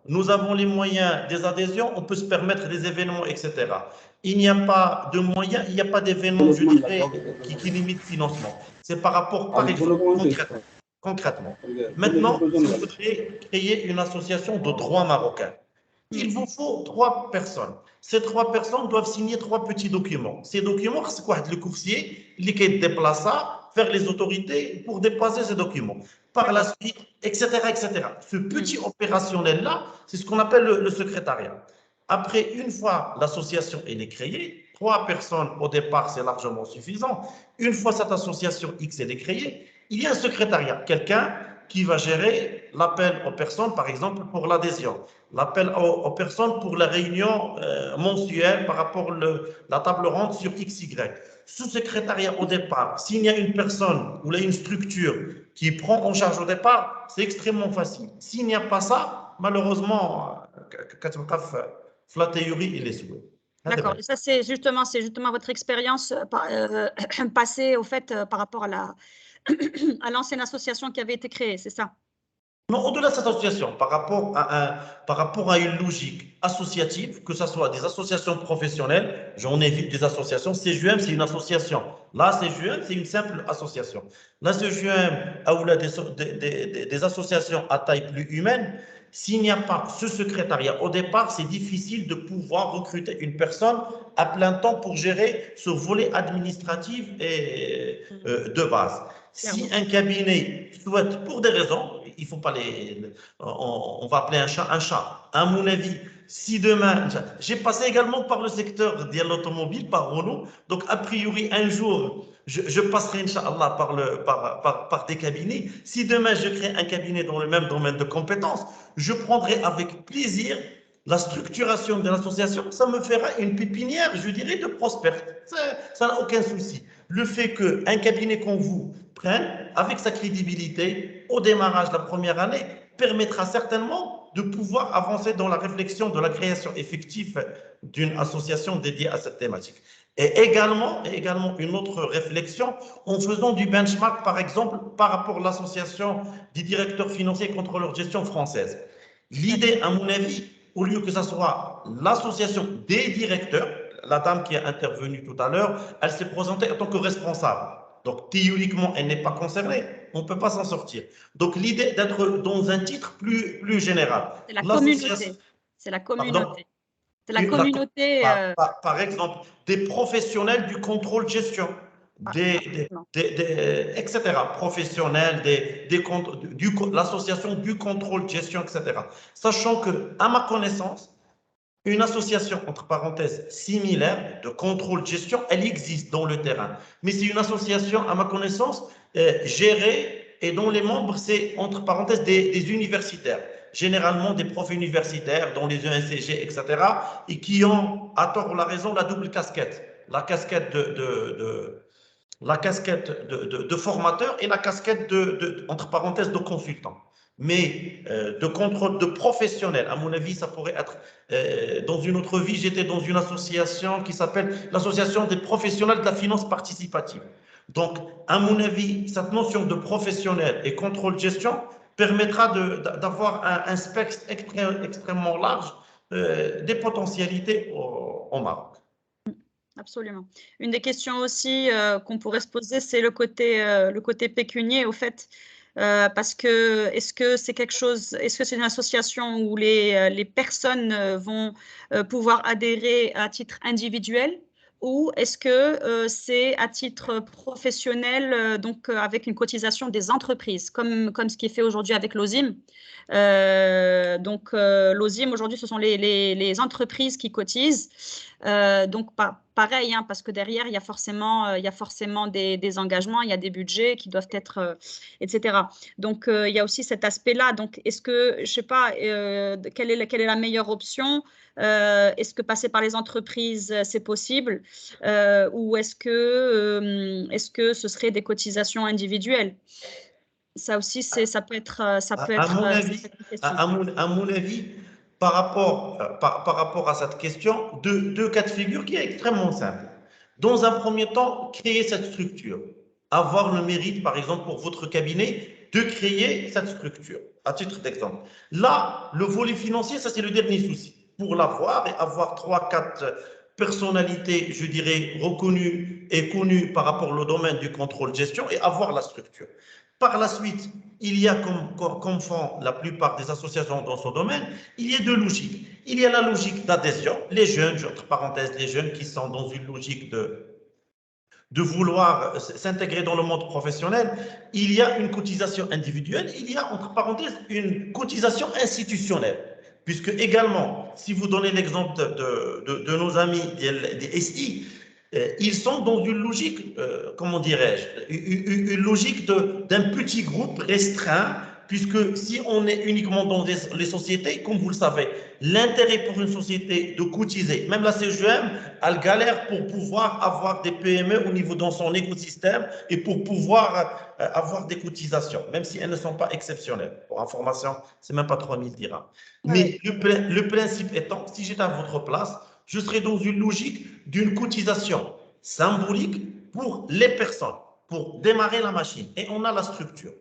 nous avons les moyens des adhésions, on peut se permettre des événements, etc. Il n'y a pas de moyens, il n'y a pas d'événements, je dirais, qui limitent le financement. C'est par rapport, par exemple, concrètement. Maintenant, si vous voudriez créer une association de droit marocain, il vous faut 3 personnes. Ces 3 personnes doivent signer 3 petits documents. Ces documents, c'est quoi? Le coursier, qui est déplacé vers les autorités pour déposer ces documents. Par la suite, etc., etc. Ce petit opérationnel-là, c'est ce qu'on appelle le secrétariat. Après, une fois l'association est créée, 3 personnes au départ, c'est largement suffisant. Une fois cette association X est créée, il y a un secrétariat, quelqu'un qui va gérer l'appel aux personnes, par exemple, pour l'adhésion, l'appel aux personnes pour la réunion mensuelle par rapport à la table ronde sur XY. ce secrétariat au départ, s'il y a une personne ou une structure qui prend en charge au départ, c'est extrêmement facile. S'il n'y a pas ça, malheureusement, la théorie, il est souhait. D'accord. Et ça, c'est justement votre expérience passée, au fait, par rapport à l'ancienne association qui avait été créée, c'est ça? Non, au-delà de cette association, par rapport à une logique associative, que ce soit des associations professionnelles, j'en ai vu des associations, CGM, c'est une association. Là, CGM, c'est une simple association. La CGM, des associations à taille plus humaine, s'il n'y a pas ce secrétariat, au départ, c'est difficile de pouvoir recruter une personne à plein temps pour gérer ce volet administratif et de base. Si un cabinet souhaite, pour des raisons, il faut pas on va appeler un chat. À mon avis, si demain, j'ai passé également par le secteur de l'automobile, par Renault, donc a priori un jour, je passerai, Inch'Allah, par des cabinets. Si demain je crée un cabinet dans le même domaine de compétences, je prendrai avec plaisir la structuration de l'association, ça me fera une pépinière, je dirais, de prospère. Ça n'a aucun souci. Le fait qu'un cabinet comme vous prenne, avec sa crédibilité, au démarrage de la première année, permettra certainement de pouvoir avancer dans la réflexion de la création effective d'une association dédiée à cette thématique. Et également une autre réflexion en faisant du benchmark, par exemple, par rapport à l'association des directeurs financiers et contrôleurs de gestion française. L'idée, à mon avis, au lieu que ce soit l'association des directeurs, la dame qui est intervenue tout à l'heure, elle s'est présentée en tant que responsable. Donc, théoriquement, elle n'est pas concernée. On ne peut pas s'en sortir. Donc, l'idée d'être dans un titre plus général. C'est la communauté. C'est la communauté. C'est la communauté. Par exemple, des professionnels du contrôle gestion, etc. Professionnels, l'association du contrôle gestion, etc. Sachant que, à ma connaissance, une association, entre parenthèses, similaire de contrôle gestion, elle existe dans le terrain. Mais c'est une association, à ma connaissance, gérée et dont les membres, c'est, entre parenthèses, des universitaires. Généralement des profs universitaires, dont les ENCG, etc. Et qui ont, à tort ou la raison, la double casquette. La casquette de formateur et la casquette entre parenthèses, de consultant. Mais de contrôle de professionnel, à mon avis, ça pourrait être, dans une autre vie, j'étais dans une association qui s'appelle l'association des professionnels de la finance participative. Donc, à mon avis, cette notion de professionnel et contrôle de gestion permettra d'avoir un spectre extrêmement large des potentialités au Maroc. Absolument. Une des questions aussi qu'on pourrait se poser, c'est le côté pécunier, au fait. Parce que est-ce que c'est une association où les personnes vont pouvoir adhérer à titre individuel, ou est-ce que c'est à titre professionnel, donc avec une cotisation des entreprises, comme ce qui est fait aujourd'hui avec l'OSIM. L'OSIM, aujourd'hui, ce sont les entreprises qui cotisent. Donc, pareil, hein, parce que derrière, il y a forcément des engagements, il y a des budgets qui doivent être, etc. Donc, il y a aussi cet aspect-là. Donc, est-ce que, je ne sais pas, quelle est la meilleure option? Est-ce que passer par les entreprises, c'est possible? Ou est-ce que ce serait des cotisations individuelles? Ça aussi, ça peut être à mon avis, par rapport à cette question, deux cas de figure qui est extrêmement simple. Dans un premier temps, créer cette structure. Avoir le mérite, par exemple, pour votre cabinet, de créer cette structure, à titre d'exemple. Là, le volet financier, ça c'est le dernier souci. Pour l'avoir et avoir 3-4 personnalités, je dirais, reconnues et connues par rapport au domaine du contrôle de gestion et avoir la structure. Par la suite, il y a, comme font la plupart des associations dans ce domaine, il y a deux logiques. Il y a la logique d'adhésion, les jeunes, entre parenthèses, les jeunes qui sont dans une logique de vouloir s'intégrer dans le monde professionnel. Il y a une cotisation individuelle, il y a, entre parenthèses, une cotisation institutionnelle. Puisque également, si vous donnez l'exemple de nos amis des SI, ils sont dans une logique, comment dirais-je, une logique d'un petit groupe restreint puisque si on est uniquement dans les sociétés, comme vous le savez, l'intérêt pour une société de cotiser, même la CGM, elle galère pour pouvoir avoir des PME au niveau dans son écosystème et pour pouvoir avoir des cotisations, même si elles ne sont pas exceptionnelles. Pour information, c'est même pas 3000 dirhams. Mais le principe étant, si j'étais à votre place, je serais dans une logique d'une cotisation symbolique pour les personnes, pour démarrer la machine. Et on a la structure.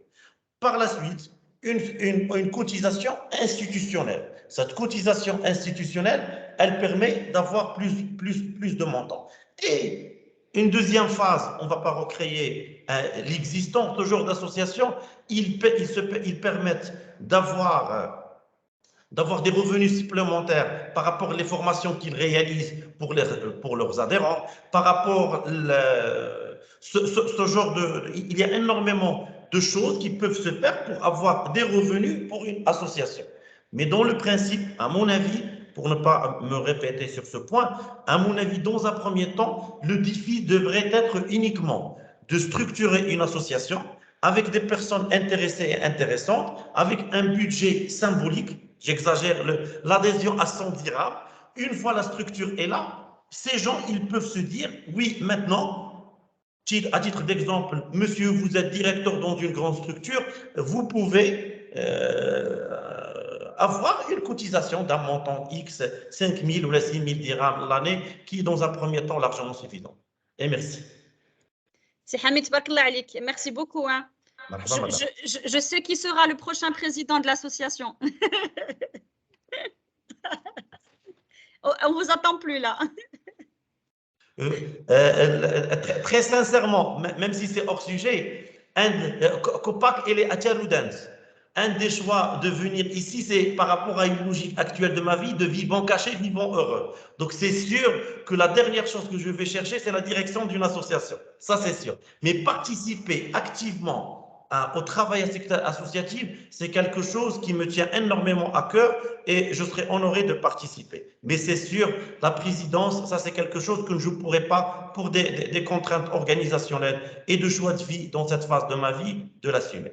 Par la suite, une cotisation institutionnelle. Cette cotisation institutionnelle, elle permet d'avoir plus de montants. Et une deuxième phase, on ne va pas recréer l'existant, ce genre d'association, ils permettent d'avoir des revenus supplémentaires par rapport aux formations qu'ils réalisent pour leurs adhérents, par rapport ce genre de... Il y a énormément de choses qui peuvent se faire pour avoir des revenus pour une association. Mais dans le principe, à mon avis, pour ne pas me répéter sur ce point, à mon avis, dans un premier temps, le défi devrait être uniquement de structurer une association avec des personnes intéressées et intéressantes, avec un budget symbolique, j'exagère, l'adhésion à 100 dirhams. Une fois la structure est là, ces gens, ils peuvent se dire, oui, maintenant, à titre d'exemple, monsieur, vous êtes directeur dans une grande structure, vous pouvez avoir une cotisation d'un montant X, 5 000 ou 6 000 dirhams l'année, qui est dans un premier temps largement suffisant. Et merci. C'est Hamid, merci beaucoup. Hein. Je sais qui sera le prochain président de l'association. On vous attend plus là. Très sincèrement, même si c'est hors sujet, Copac et les Atcharoudans, un des choix de venir ici, c'est par rapport à une logique actuelle de ma vie, de vivant caché, vivant heureux. Donc c'est sûr que la dernière chose que je vais chercher, c'est la direction d'une association. Ça, c'est sûr. Mais participer activement au travail associatif, c'est quelque chose qui me tient énormément à cœur et je serais honoré de participer. Mais c'est sûr, la présidence, ça c'est quelque chose que je ne pourrais pas, pour des contraintes organisationnelles et de choix de vie dans cette phase de ma vie, de l'assumer.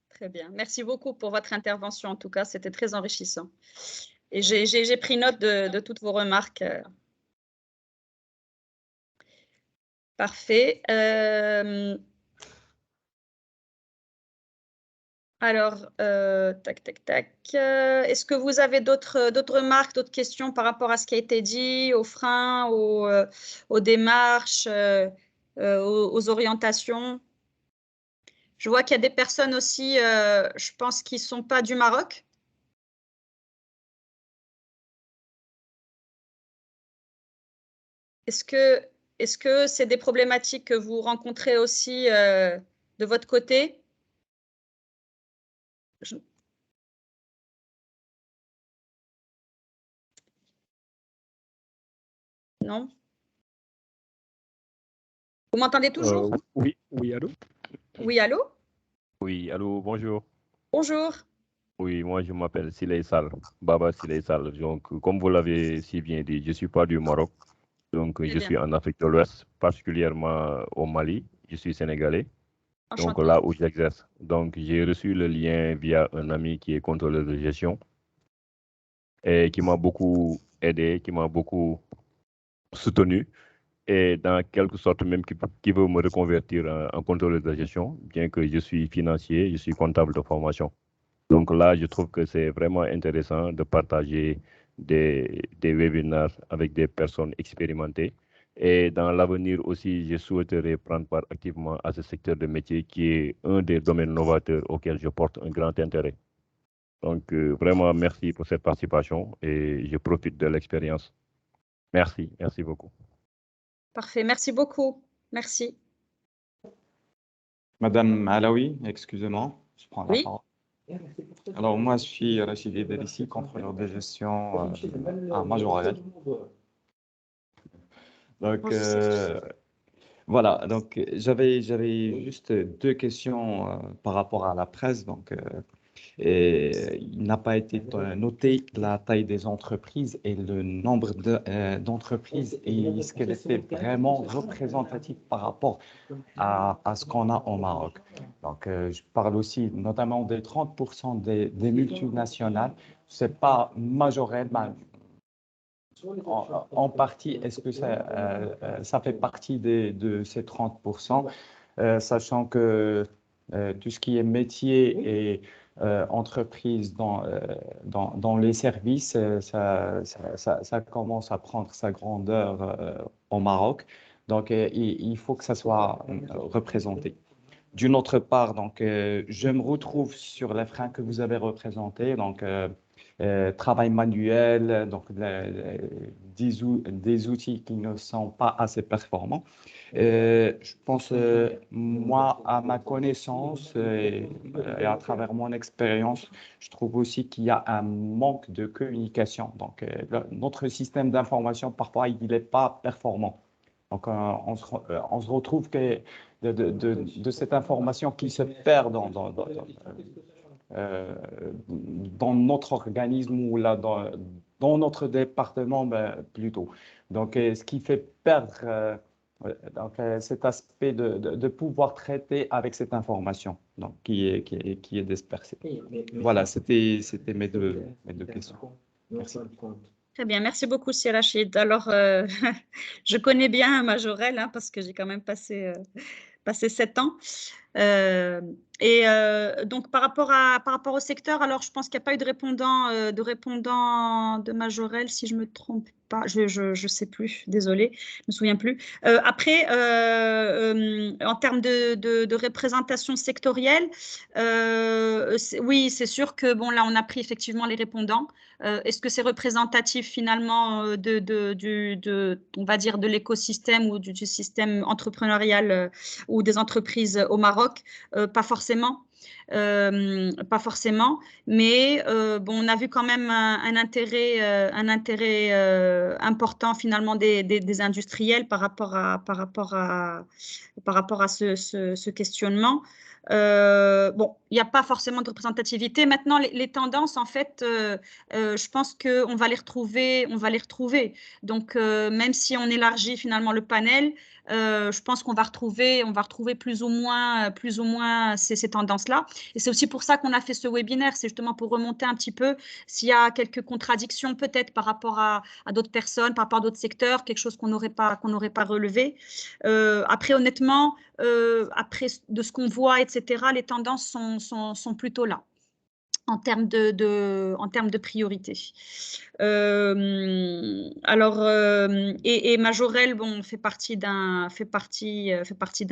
Très bien. Merci beaucoup pour votre intervention. En tout cas, c'était très enrichissant. Et j'ai pris note de toutes vos remarques. Parfait. Alors, tac. Est-ce que vous avez d'autres remarques, d'autres questions par rapport à ce qui a été dit, aux freins, aux démarches, aux orientations? Je vois qu'il y a des personnes aussi, je pense, qui ne sont pas du Maroc. Est-ce que c'est des problématiques que vous rencontrez aussi de votre côté? Non? Vous m'entendez toujours? Oui, allô? Oui, allô? Oui, allô, bonjour. Bonjour. Oui, moi je m'appelle Siley Sall, Baba Siley Sall. Donc, comme vous l'avez si bien dit, je ne suis pas du Maroc. Donc, je suis en Afrique de l'Ouest, particulièrement au Mali. Je suis sénégalais. Enchanté. Donc, là où j'exerce. Donc, j'ai reçu le lien via un ami qui est contrôleur de gestion et qui m'a beaucoup aidé, qui m'a beaucoup soutenu. Et dans quelque sorte même qui veut me reconvertir en contrôleur de gestion, bien que je suis financier, je suis comptable de formation. Donc là, je trouve que c'est vraiment intéressant de partager des webinaires avec des personnes expérimentées. Et dans l'avenir aussi, je souhaiterais prendre part activement à ce secteur de métier qui est un des domaines novateurs auxquels je porte un grand intérêt. Donc vraiment, merci pour cette participation et je profite de l'expérience. Merci beaucoup. Parfait, merci beaucoup. Merci. Madame Alaoui, excusez-moi, je prends la Oui. parole. Alors, moi, je suis Rachid Idrissi, contrôleur de gestion à Majorel. Donc, voilà, donc j'avais juste deux questions par rapport à la presse. Donc, il n'a pas été noté la taille des entreprises et le nombre d'entreprises et ce qu'elle était vraiment représentative par rapport à ce qu'on a au Maroc. Donc, je parle aussi notamment des 30% des multinationales. C'est pas majorel, mais en partie, est-ce que ça fait partie de ces 30%, sachant que tout ce qui est métier et entreprise dans les services, ça commence à prendre sa grandeur au Maroc. Donc, il faut que ça soit représenté. D'une autre part, donc, je me retrouve sur les freins que vous avez représentés. Donc, travail manuel, donc des outils qui ne sont pas assez performants. Je pense, moi, à ma connaissance et à travers mon expérience, je trouve aussi qu'il y a un manque de communication. Donc, notre système d'information, parfois, il n'est pas performant. Donc, on se retrouve que de cette information qui se perd dans notre organisme ou là, dans notre département plutôt. Donc, ce qui fait perdre cet aspect de pouvoir traiter avec cette information donc, qui est dispersée. Voilà, c'était mes deux questions. Merci. Très bien, merci beaucoup, Sir Rachid. Alors, je connais bien Majorel hein, parce que j'ai quand même passé 7 ans. Donc, par rapport au secteur, alors je pense qu'il n'y a pas eu de répondant de Majorel, si je ne me trompe pas. Je ne sais plus, désolée, je ne me souviens plus. Après, en termes de représentation sectorielle, oui, c'est sûr que bon, là, on a pris effectivement les répondants. Est-ce que c'est représentatif finalement on va dire, de l'écosystème ou du système entrepreneurial ou des entreprises au Maroc? Pas forcément. Pas forcément, mais bon, on a vu quand même un intérêt important finalement des industriels par rapport à ce questionnement. Bon, il n'y a pas forcément de représentativité. Maintenant, les tendances, en fait, je pense qu'on va les retrouver. Donc, même si on élargit finalement le panel, je pense qu'on va retrouver plus ou moins ces tendances-là. Et c'est aussi pour ça qu'on a fait ce webinaire, c'est justement pour remonter un petit peu s'il y a quelques contradictions peut-être par rapport à d'autres personnes, par rapport à d'autres secteurs, quelque chose qu'on n'aurait pas relevé. Après, honnêtement, après de ce qu'on voit, etc., les tendances sont plutôt là. En termes de priorité. Alors, et Majorel, bon, fait partie d'un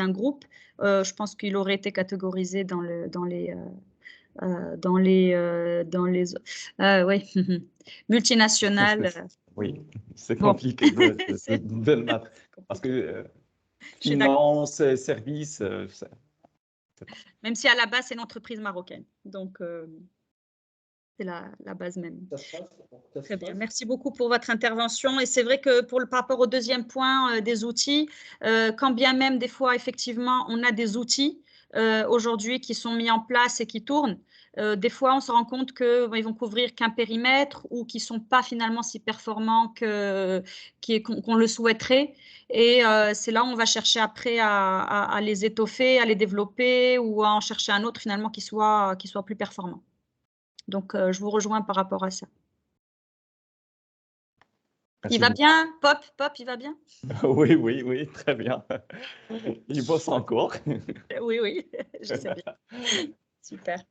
groupe. Je pense qu'il aurait été catégorisé dans les ouais, multinationales. Oui, c'est compliqué de le mettre parce que finance, service, même si à la base c'est une entreprise marocaine. Donc c'est la base même. Très bien. Merci beaucoup pour votre intervention. Et c'est vrai que par rapport au deuxième point des outils, quand bien même des fois, effectivement, on a des outils aujourd'hui qui sont mis en place et qui tournent, des fois, on se rend compte qu'ils vont couvrir qu'un périmètre ou qui ne sont pas finalement si performants qu'on le souhaiterait. Et c'est là où on va chercher après à les étoffer, à les développer ou à en chercher un autre finalement qui soit plus performant. Donc, je vous rejoins par rapport à ça. Merci il va beaucoup. bien, Pop, il va bien? Oui, très bien. Il bosse encore. Oui, je sais bien. Super.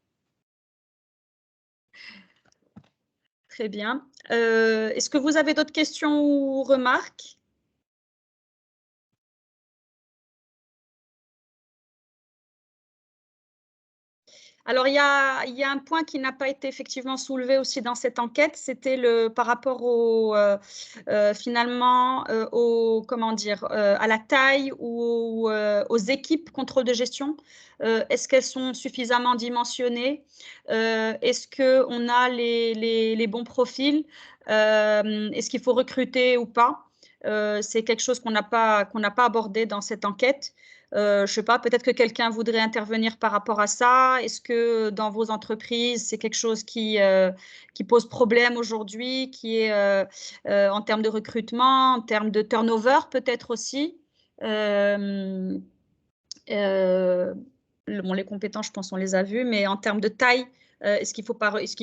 Très bien. Est-ce que vous avez d'autres questions ou remarques? Alors, il y a un point qui n'a pas été effectivement soulevé aussi dans cette enquête, c'était par rapport finalement à la taille ou aux équipes contrôle de gestion. Est-ce qu'elles sont suffisamment dimensionnées? Est-ce qu'on a les bons profils? Est-ce qu'il faut recruter ou pas? C'est quelque chose qu'on n'a pas abordé dans cette enquête. Je ne sais pas, peut-être que quelqu'un voudrait intervenir par rapport à ça. Est-ce que dans vos entreprises, c'est quelque chose qui pose problème aujourd'hui, qui est en termes de recrutement, en termes de turnover peut-être aussi? Bon, les compétences, je pense, on les a vues, mais en termes de taille, est-ce qu'il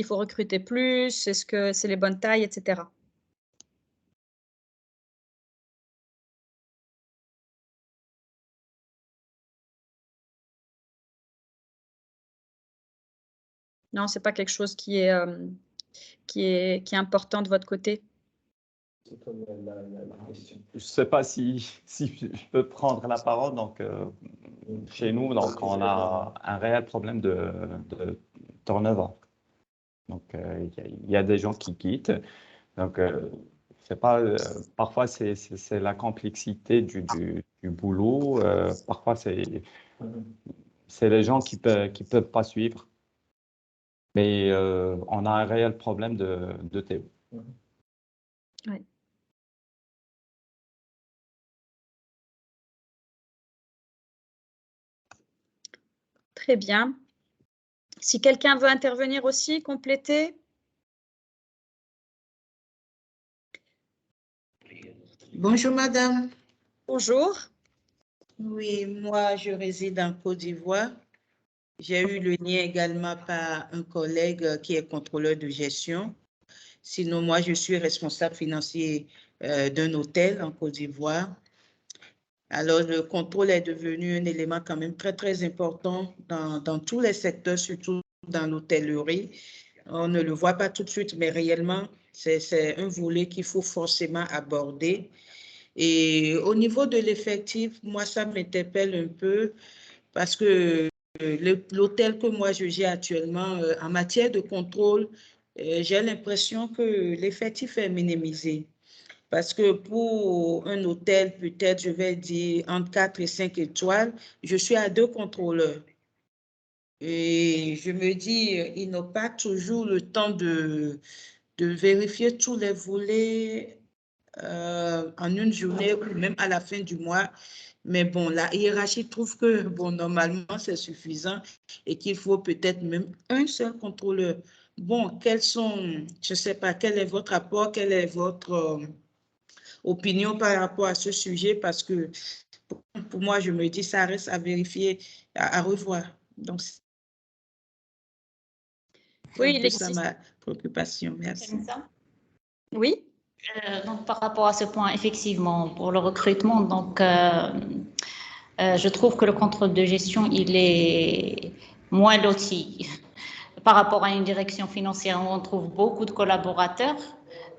faut recruter plus? Est-ce que c'est les bonnes tailles, etc. Non, c'est pas quelque chose qui est important de votre côté. Je ne sais pas si je peux prendre la parole. Donc, chez nous, donc, on a un réel problème de turnover. Donc, il y a des gens qui quittent. Donc, c'est pas, parfois, c'est la complexité du boulot. Parfois, c'est les gens qui peuvent pas suivre. Mais on a un réel problème de Théo. Ouais. Très bien. Si quelqu'un veut intervenir aussi, compléter. Bonjour madame. Bonjour. Oui, moi je réside en Côte d'Ivoire. J'ai eu le lien également par un collègue qui est contrôleur de gestion. Sinon, moi je suis responsable financier d'un hôtel en Côte d'Ivoire. Alors, le contrôle est devenu un élément quand même très, très important dans tous les secteurs, surtout dans l'hôtellerie. On ne le voit pas tout de suite, mais réellement, c'est un volet qu'il faut forcément aborder. Et au niveau de l'effectif, moi, ça m'interpelle un peu parce que l'hôtel que moi je gère actuellement, en matière de contrôle, j'ai l'impression que l'effectif est minimisé. Parce que pour un hôtel, peut-être, je vais dire, entre 4 et 5 étoiles, je suis à 2 contrôleurs. Et je me dis, ils n'ont pas toujours le temps de vérifier tous les volets en une journée ou même à la fin du mois. Mais bon, la hiérarchie trouve que, bon, normalement, c'est suffisant et qu'il faut peut-être même un seul contrôleur. Bon, je ne sais pas, quel est votre apport, quel est votre opinion par rapport à ce sujet? Parce que pour moi, je me dis, ça reste à vérifier, à revoir. Donc, Oui, c'est ça ma préoccupation. Merci. Oui. Donc, par rapport à ce point, effectivement, pour le recrutement, donc, je trouve que le contrôle de gestion, il est moins loti. Par rapport à une direction financière où on trouve beaucoup de collaborateurs.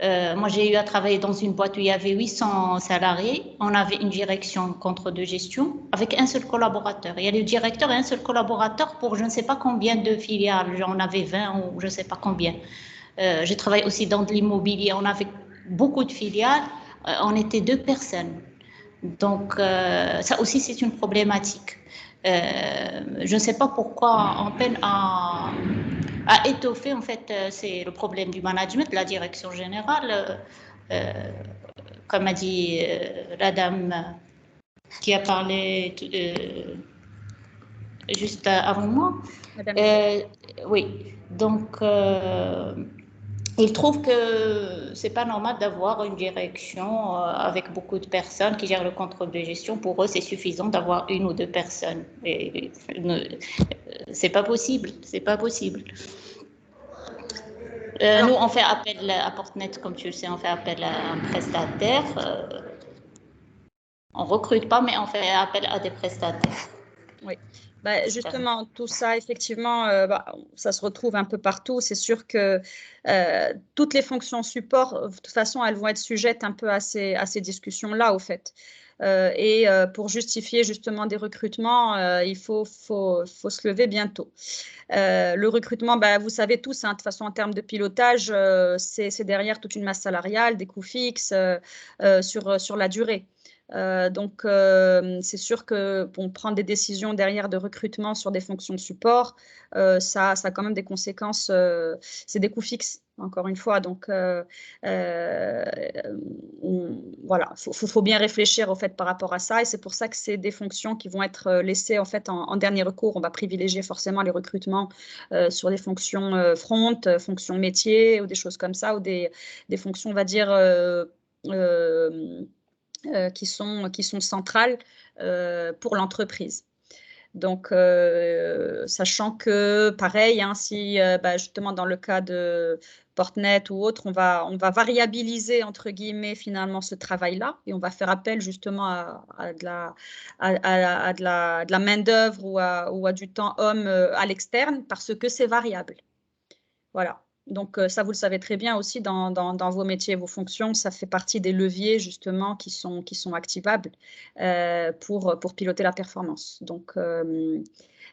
Moi, j'ai eu à travailler dans une boîte où il y avait 800 salariés. On avait une direction contrôle de gestion avec un seul collaborateur. Il y a le directeur et un seul collaborateur pour je ne sais pas combien de filiales. On avait 20 ou je ne sais pas combien. J'ai travaillé aussi dans de l'immobilier. On avait beaucoup de filiales. On était 2 personnes. Donc, ça aussi, c'est une problématique. Je ne sais pas pourquoi on peine à étoffer, en fait, c'est le problème du management, la direction générale. Comme a dit la dame qui a parlé juste avant moi. Oui, donc il trouve que c'est pas normal d'avoir une direction avec beaucoup de personnes qui gèrent le contrôle de gestion. Pour eux, c'est suffisant d'avoir 1 ou 2 personnes. Et c'est pas possible, c'est pas possible. Nous, on fait appel à Portnet, comme tu le sais, on fait appel à un prestataire. On recrute pas, mais on fait appel à des prestataires. Oui. Bah, justement, tout ça, effectivement, ça se retrouve un peu partout. C'est sûr que toutes les fonctions support, de toute façon, elles vont être sujettes un peu à ces discussions-là, au fait. Et pour justifier justement des recrutements, il faut se lever bientôt. Le recrutement, vous savez tous, hein, de toute façon, en termes de pilotage, c'est derrière toute une masse salariale, des coûts fixes sur la durée. Donc, c'est sûr que pour prendre des décisions derrière de recrutement sur des fonctions de support, ça a quand même des conséquences, c'est des coûts fixes encore une fois. Donc, voilà, faut bien réfléchir au fait par rapport à ça. Et c'est pour ça que c'est des fonctions qui vont être laissées en fait en dernier recours. On va privilégier forcément les recrutements sur les fonctions front, fonctions métiers ou des choses comme ça, ou des fonctions, on va dire, qui sont centrales pour l'entreprise. Donc, sachant que, pareil, hein, si justement dans le cas de Portnet ou autre, on va variabiliser, entre guillemets, finalement ce travail-là, et on va faire appel justement à de la main-d'œuvre ou à du temps homme à l'externe, parce que c'est variable. Voilà. Donc, ça, vous le savez très bien aussi dans vos métiers et vos fonctions, ça fait partie des leviers justement qui sont activables pour piloter la performance. Donc,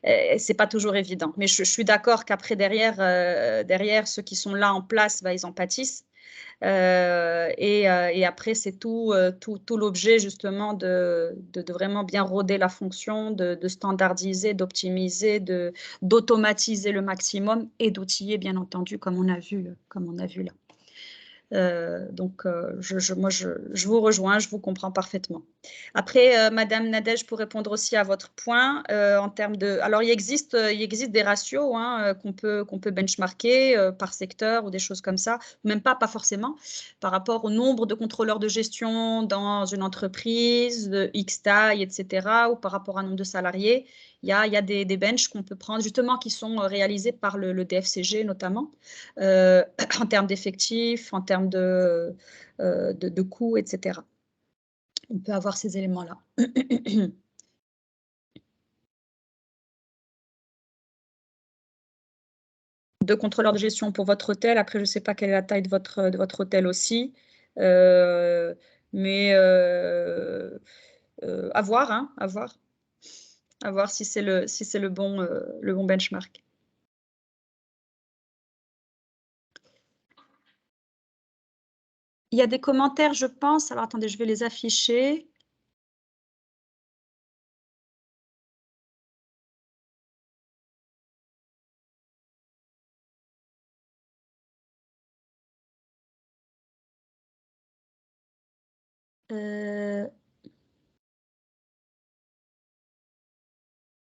c'est pas toujours évident. Mais je suis d'accord qu'après, derrière, ceux qui sont là en place, ils en pâtissent. Et après, c'est tout l'objet justement de vraiment bien roder la fonction, de standardiser, d'optimiser, d'automatiser le maximum et d'outiller, bien entendu, comme on a vu là. Donc, moi, je vous rejoins, je vous comprends parfaitement. Après, Madame Nadège, pour répondre aussi à votre point, en termes de… Alors, il existe des ratios hein, qu'on peut benchmarker par secteur ou des choses comme ça, même pas forcément, par rapport au nombre de contrôleurs de gestion dans une entreprise, de X taille, etc., ou par rapport à un nombre de salariés. Il y a des benches qu'on peut prendre, justement, qui sont réalisés par le DFCG, notamment, en termes d'effectifs, en termes de coûts, etc. On peut avoir ces éléments-là. Deux contrôleurs de gestion pour votre hôtel. Après, je ne sais pas quelle est la taille de votre hôtel aussi. Mais à voir, hein, à voir. À voir si c'est le bon benchmark. Il y a des commentaires, je pense. Alors, attendez, je vais les afficher.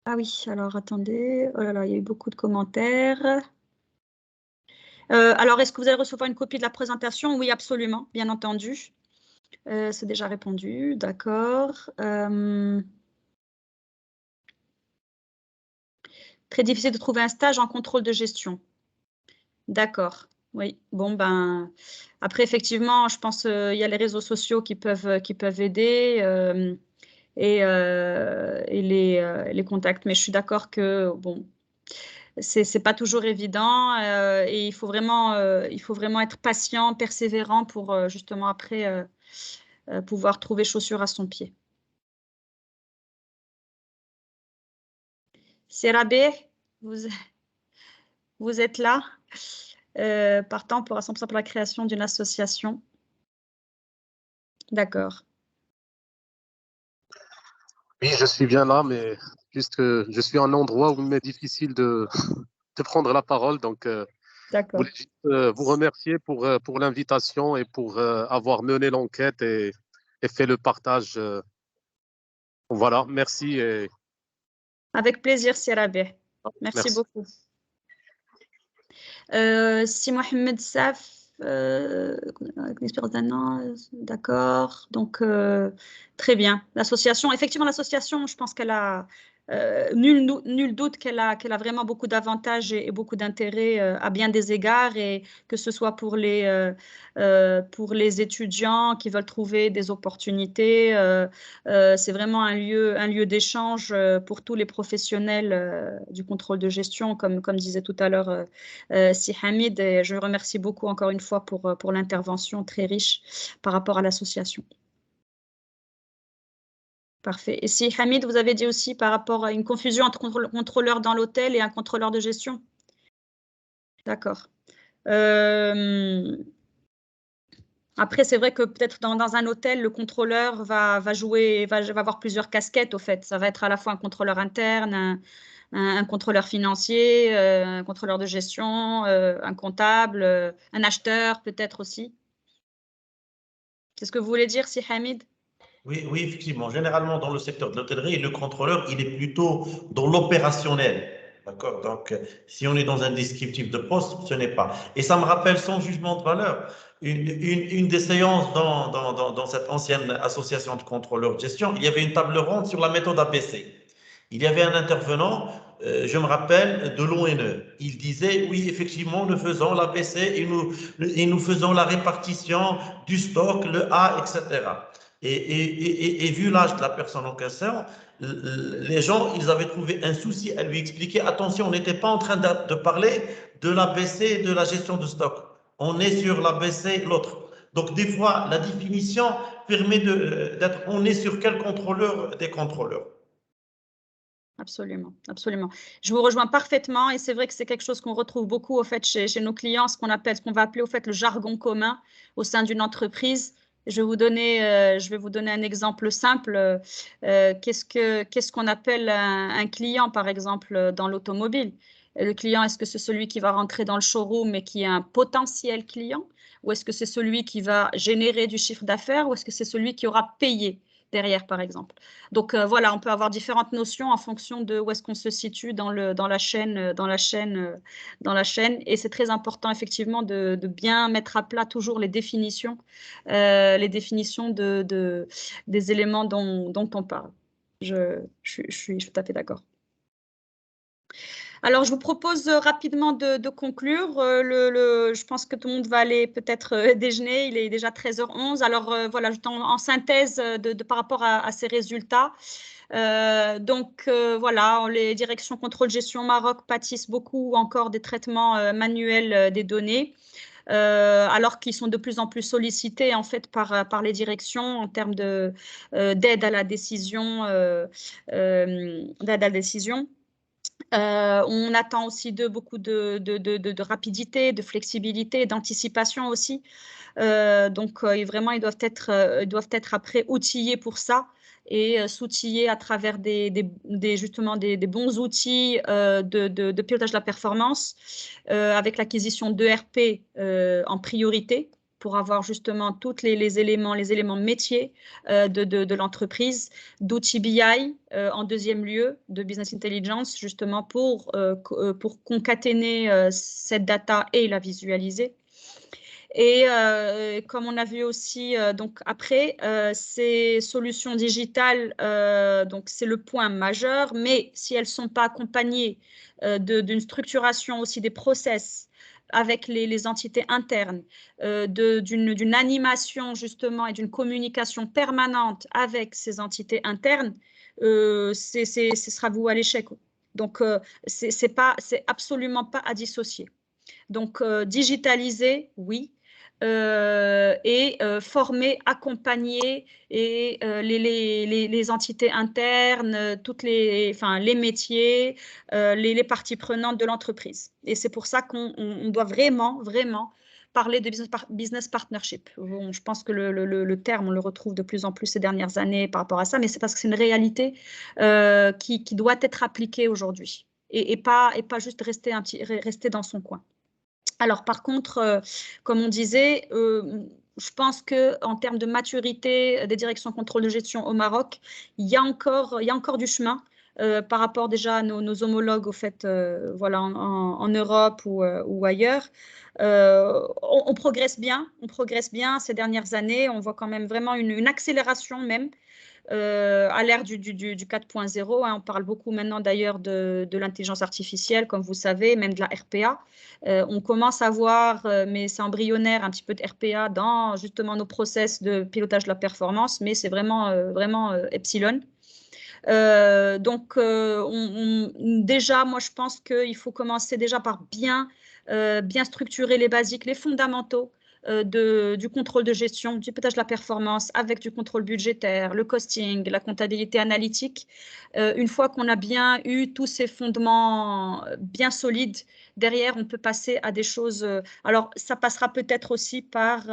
Ah oui, alors attendez. Oh là là, il y a eu beaucoup de commentaires. Alors, est-ce que vous allez recevoir une copie de la présentation? Oui, absolument, bien entendu. C'est déjà répondu, d'accord. Très difficile de trouver un stage en contrôle de gestion. D'accord, oui. Bon, ben, après, effectivement, je pense qu'il y a les réseaux sociaux qui peuvent aider et les contacts. Mais je suis d'accord que, bon, c'est pas toujours évident et il faut vraiment être patient, persévérant pour justement après pouvoir trouver chaussure à son pied. Serabé, vous êtes là, partant pour la création d'une association. D'accord. Oui, je suis bien là, mais juste que je suis à un endroit où il m'est difficile de prendre la parole. Donc, je D'accord. voulais juste vous remercier pour l'invitation et pour avoir mené l'enquête et fait le partage. Voilà, merci. Avec plaisir, Serabé. Merci beaucoup. Si Mohamed Saf, avec une expérience d'un an, d'accord. Donc, très bien. L'association, effectivement, l'association, je pense qu'elle a nul doute qu'elle a vraiment beaucoup d'avantages et beaucoup d'intérêt à bien des égards, et que ce soit pour les étudiants qui veulent trouver des opportunités. C'est vraiment un lieu d'échange pour tous les professionnels du contrôle de gestion, comme disait tout à l'heure Si Hamid, et je remercie beaucoup encore une fois pour l'intervention très riche par rapport à l'association. Parfait. Et Si Hamid, vous avez dit aussi par rapport à une confusion entre contrôleur dans l'hôtel et un contrôleur de gestion. D'accord. Après, c'est vrai que peut-être dans un hôtel, le contrôleur va avoir plusieurs casquettes, au fait. Ça va être à la fois un contrôleur interne, un contrôleur financier, un contrôleur de gestion, un comptable, un acheteur peut-être aussi. Qu'est-ce que vous voulez dire, si Hamid? Oui, oui, effectivement. Généralement, dans le secteur de l'hôtellerie, le contrôleur, il est plutôt dans l'opérationnel. D'accord? Donc, si on est dans un descriptif de poste, ce n'est pas. Et ça me rappelle, sans jugement de valeur, une des séances dans cette ancienne association de contrôleurs de gestion. Il y avait une table ronde sur la méthode ABC. Il y avait un intervenant, je me rappelle, de l'ONE. Il disait, oui, effectivement, nous faisons l'ABC et nous faisons la répartition du stock, le A, etc. Et vu l'âge de la personne en question, les gens, ils avaient trouvé un souci à lui expliquer, attention, on n'était pas en train de parler de l'ABC et de la gestion de stock. On est sur l'ABC, l'autre. Donc, des fois, la définition permet d'être, on est sur quel contrôleur des contrôleurs. Absolument, absolument. Je vous rejoins parfaitement et c'est vrai que c'est quelque chose qu'on retrouve beaucoup au fait chez nos clients, ce qu'on va appeler au fait le jargon commun au sein d'une entreprise. Je vais vous donner un exemple simple. Qu'est-ce qu'on appelle un client, par exemple, dans l'automobile? Le client, est-ce que c'est celui qui va rentrer dans le showroom et qui est un potentiel client? Ou est-ce que c'est celui qui va générer du chiffre d'affaires? Ou est-ce que c'est celui qui aura payé derrière, par exemple? Donc voilà, on peut avoir différentes notions en fonction de où est-ce qu'on se situe dans la chaîne, et c'est très important effectivement de bien mettre à plat toujours les définitions des éléments dont on parle. Je suis tout à fait d'accord. Alors, je vous propose rapidement de conclure. Je pense que tout le monde va aller peut-être déjeuner. Il est déjà 13h11. Alors, voilà, en synthèse par rapport à ces résultats. Voilà, les directions contrôle-gestion Maroc pâtissent beaucoup encore des traitements manuels des données. Alors qu'ils sont de plus en plus sollicités en fait par les directions en termes d'aide à la décision, on attend aussi beaucoup de rapidité, de flexibilité, d'anticipation aussi. Vraiment, ils doivent être après outillés pour ça et s'outiller à travers justement des bons outils de pilotage de la performance avec l'acquisition d'ERP en priorité pour avoir justement tous les éléments métiers de l'entreprise, d'outils BI en deuxième lieu, de business intelligence, justement pour concaténer cette data et la visualiser. Et comme on a vu aussi, donc après, ces solutions digitales, donc c'est le point majeur, mais si elles ne sont pas accompagnées d'une structuration aussi des process, avec les entités internes, d'une animation justement et d'une communication permanente avec ces entités internes, ce sera voué à l'échec. Donc, c'est absolument pas à dissocier. Donc, digitaliser, oui, et former, accompagner et les entités internes, les métiers, les parties prenantes de l'entreprise. Et c'est pour ça qu'on doit vraiment, vraiment parler de business partnership. Bon, je pense que le terme, on le retrouve de plus en plus ces dernières années par rapport à ça, mais c'est parce que c'est une réalité qui doit être appliquée aujourd'hui et pas juste rester dans son coin. Alors, par contre, comme on disait, je pense qu'en termes de maturité des directions contrôle de gestion au Maroc, il y a encore du chemin par rapport déjà à nos homologues au fait, voilà, en Europe ou ailleurs. On progresse bien ces dernières années. On voit quand même vraiment une accélération même. À l'ère du 4.0, hein, on parle beaucoup maintenant d'ailleurs de l'intelligence artificielle, comme vous savez, même de la RPA. On commence à voir, mais c'est embryonnaire, un petit peu de RPA dans justement nos process de pilotage de la performance, mais c'est vraiment epsilon. Déjà, moi, je pense qu'il faut commencer déjà par bien structurer les basiques, les fondamentaux du contrôle de gestion, du pilotage de la performance, avec du contrôle budgétaire, le costing, la comptabilité analytique. Une fois qu'on a bien eu tous ces fondements bien solides, derrière, on peut passer à des choses. Alors, ça passera peut-être aussi par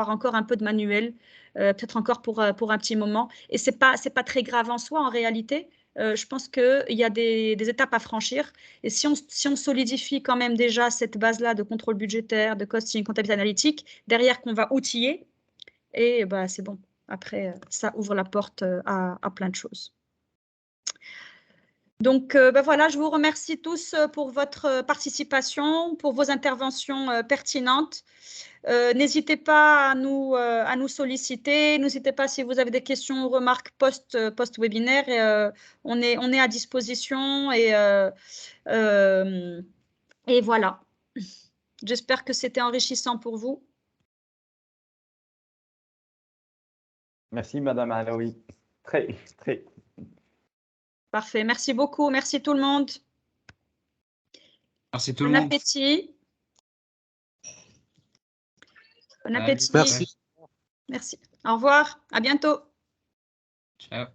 encore un peu de manuel, peut-être encore pour un petit moment. Et c'est pas très grave en soi, en réalité. je pense qu'il y a des étapes à franchir. Et si on solidifie quand même déjà cette base-là de contrôle budgétaire, de costing, comptabilité analytique, derrière qu'on va outiller, et bah, c'est bon. Après, ça ouvre la porte à plein de choses. Donc, voilà, je vous remercie tous pour votre participation, pour vos interventions pertinentes. N'hésitez pas à nous solliciter. N'hésitez pas si vous avez des questions ou remarques post-webinaire. On est à disposition et voilà. J'espère que c'était enrichissant pour vous. Merci, Madame Alaoui. Très. Parfait. Merci beaucoup. Merci tout le monde. Merci tout le monde. Bon appétit. Bon appétit. Merci. Merci. Au revoir. À bientôt. Ciao.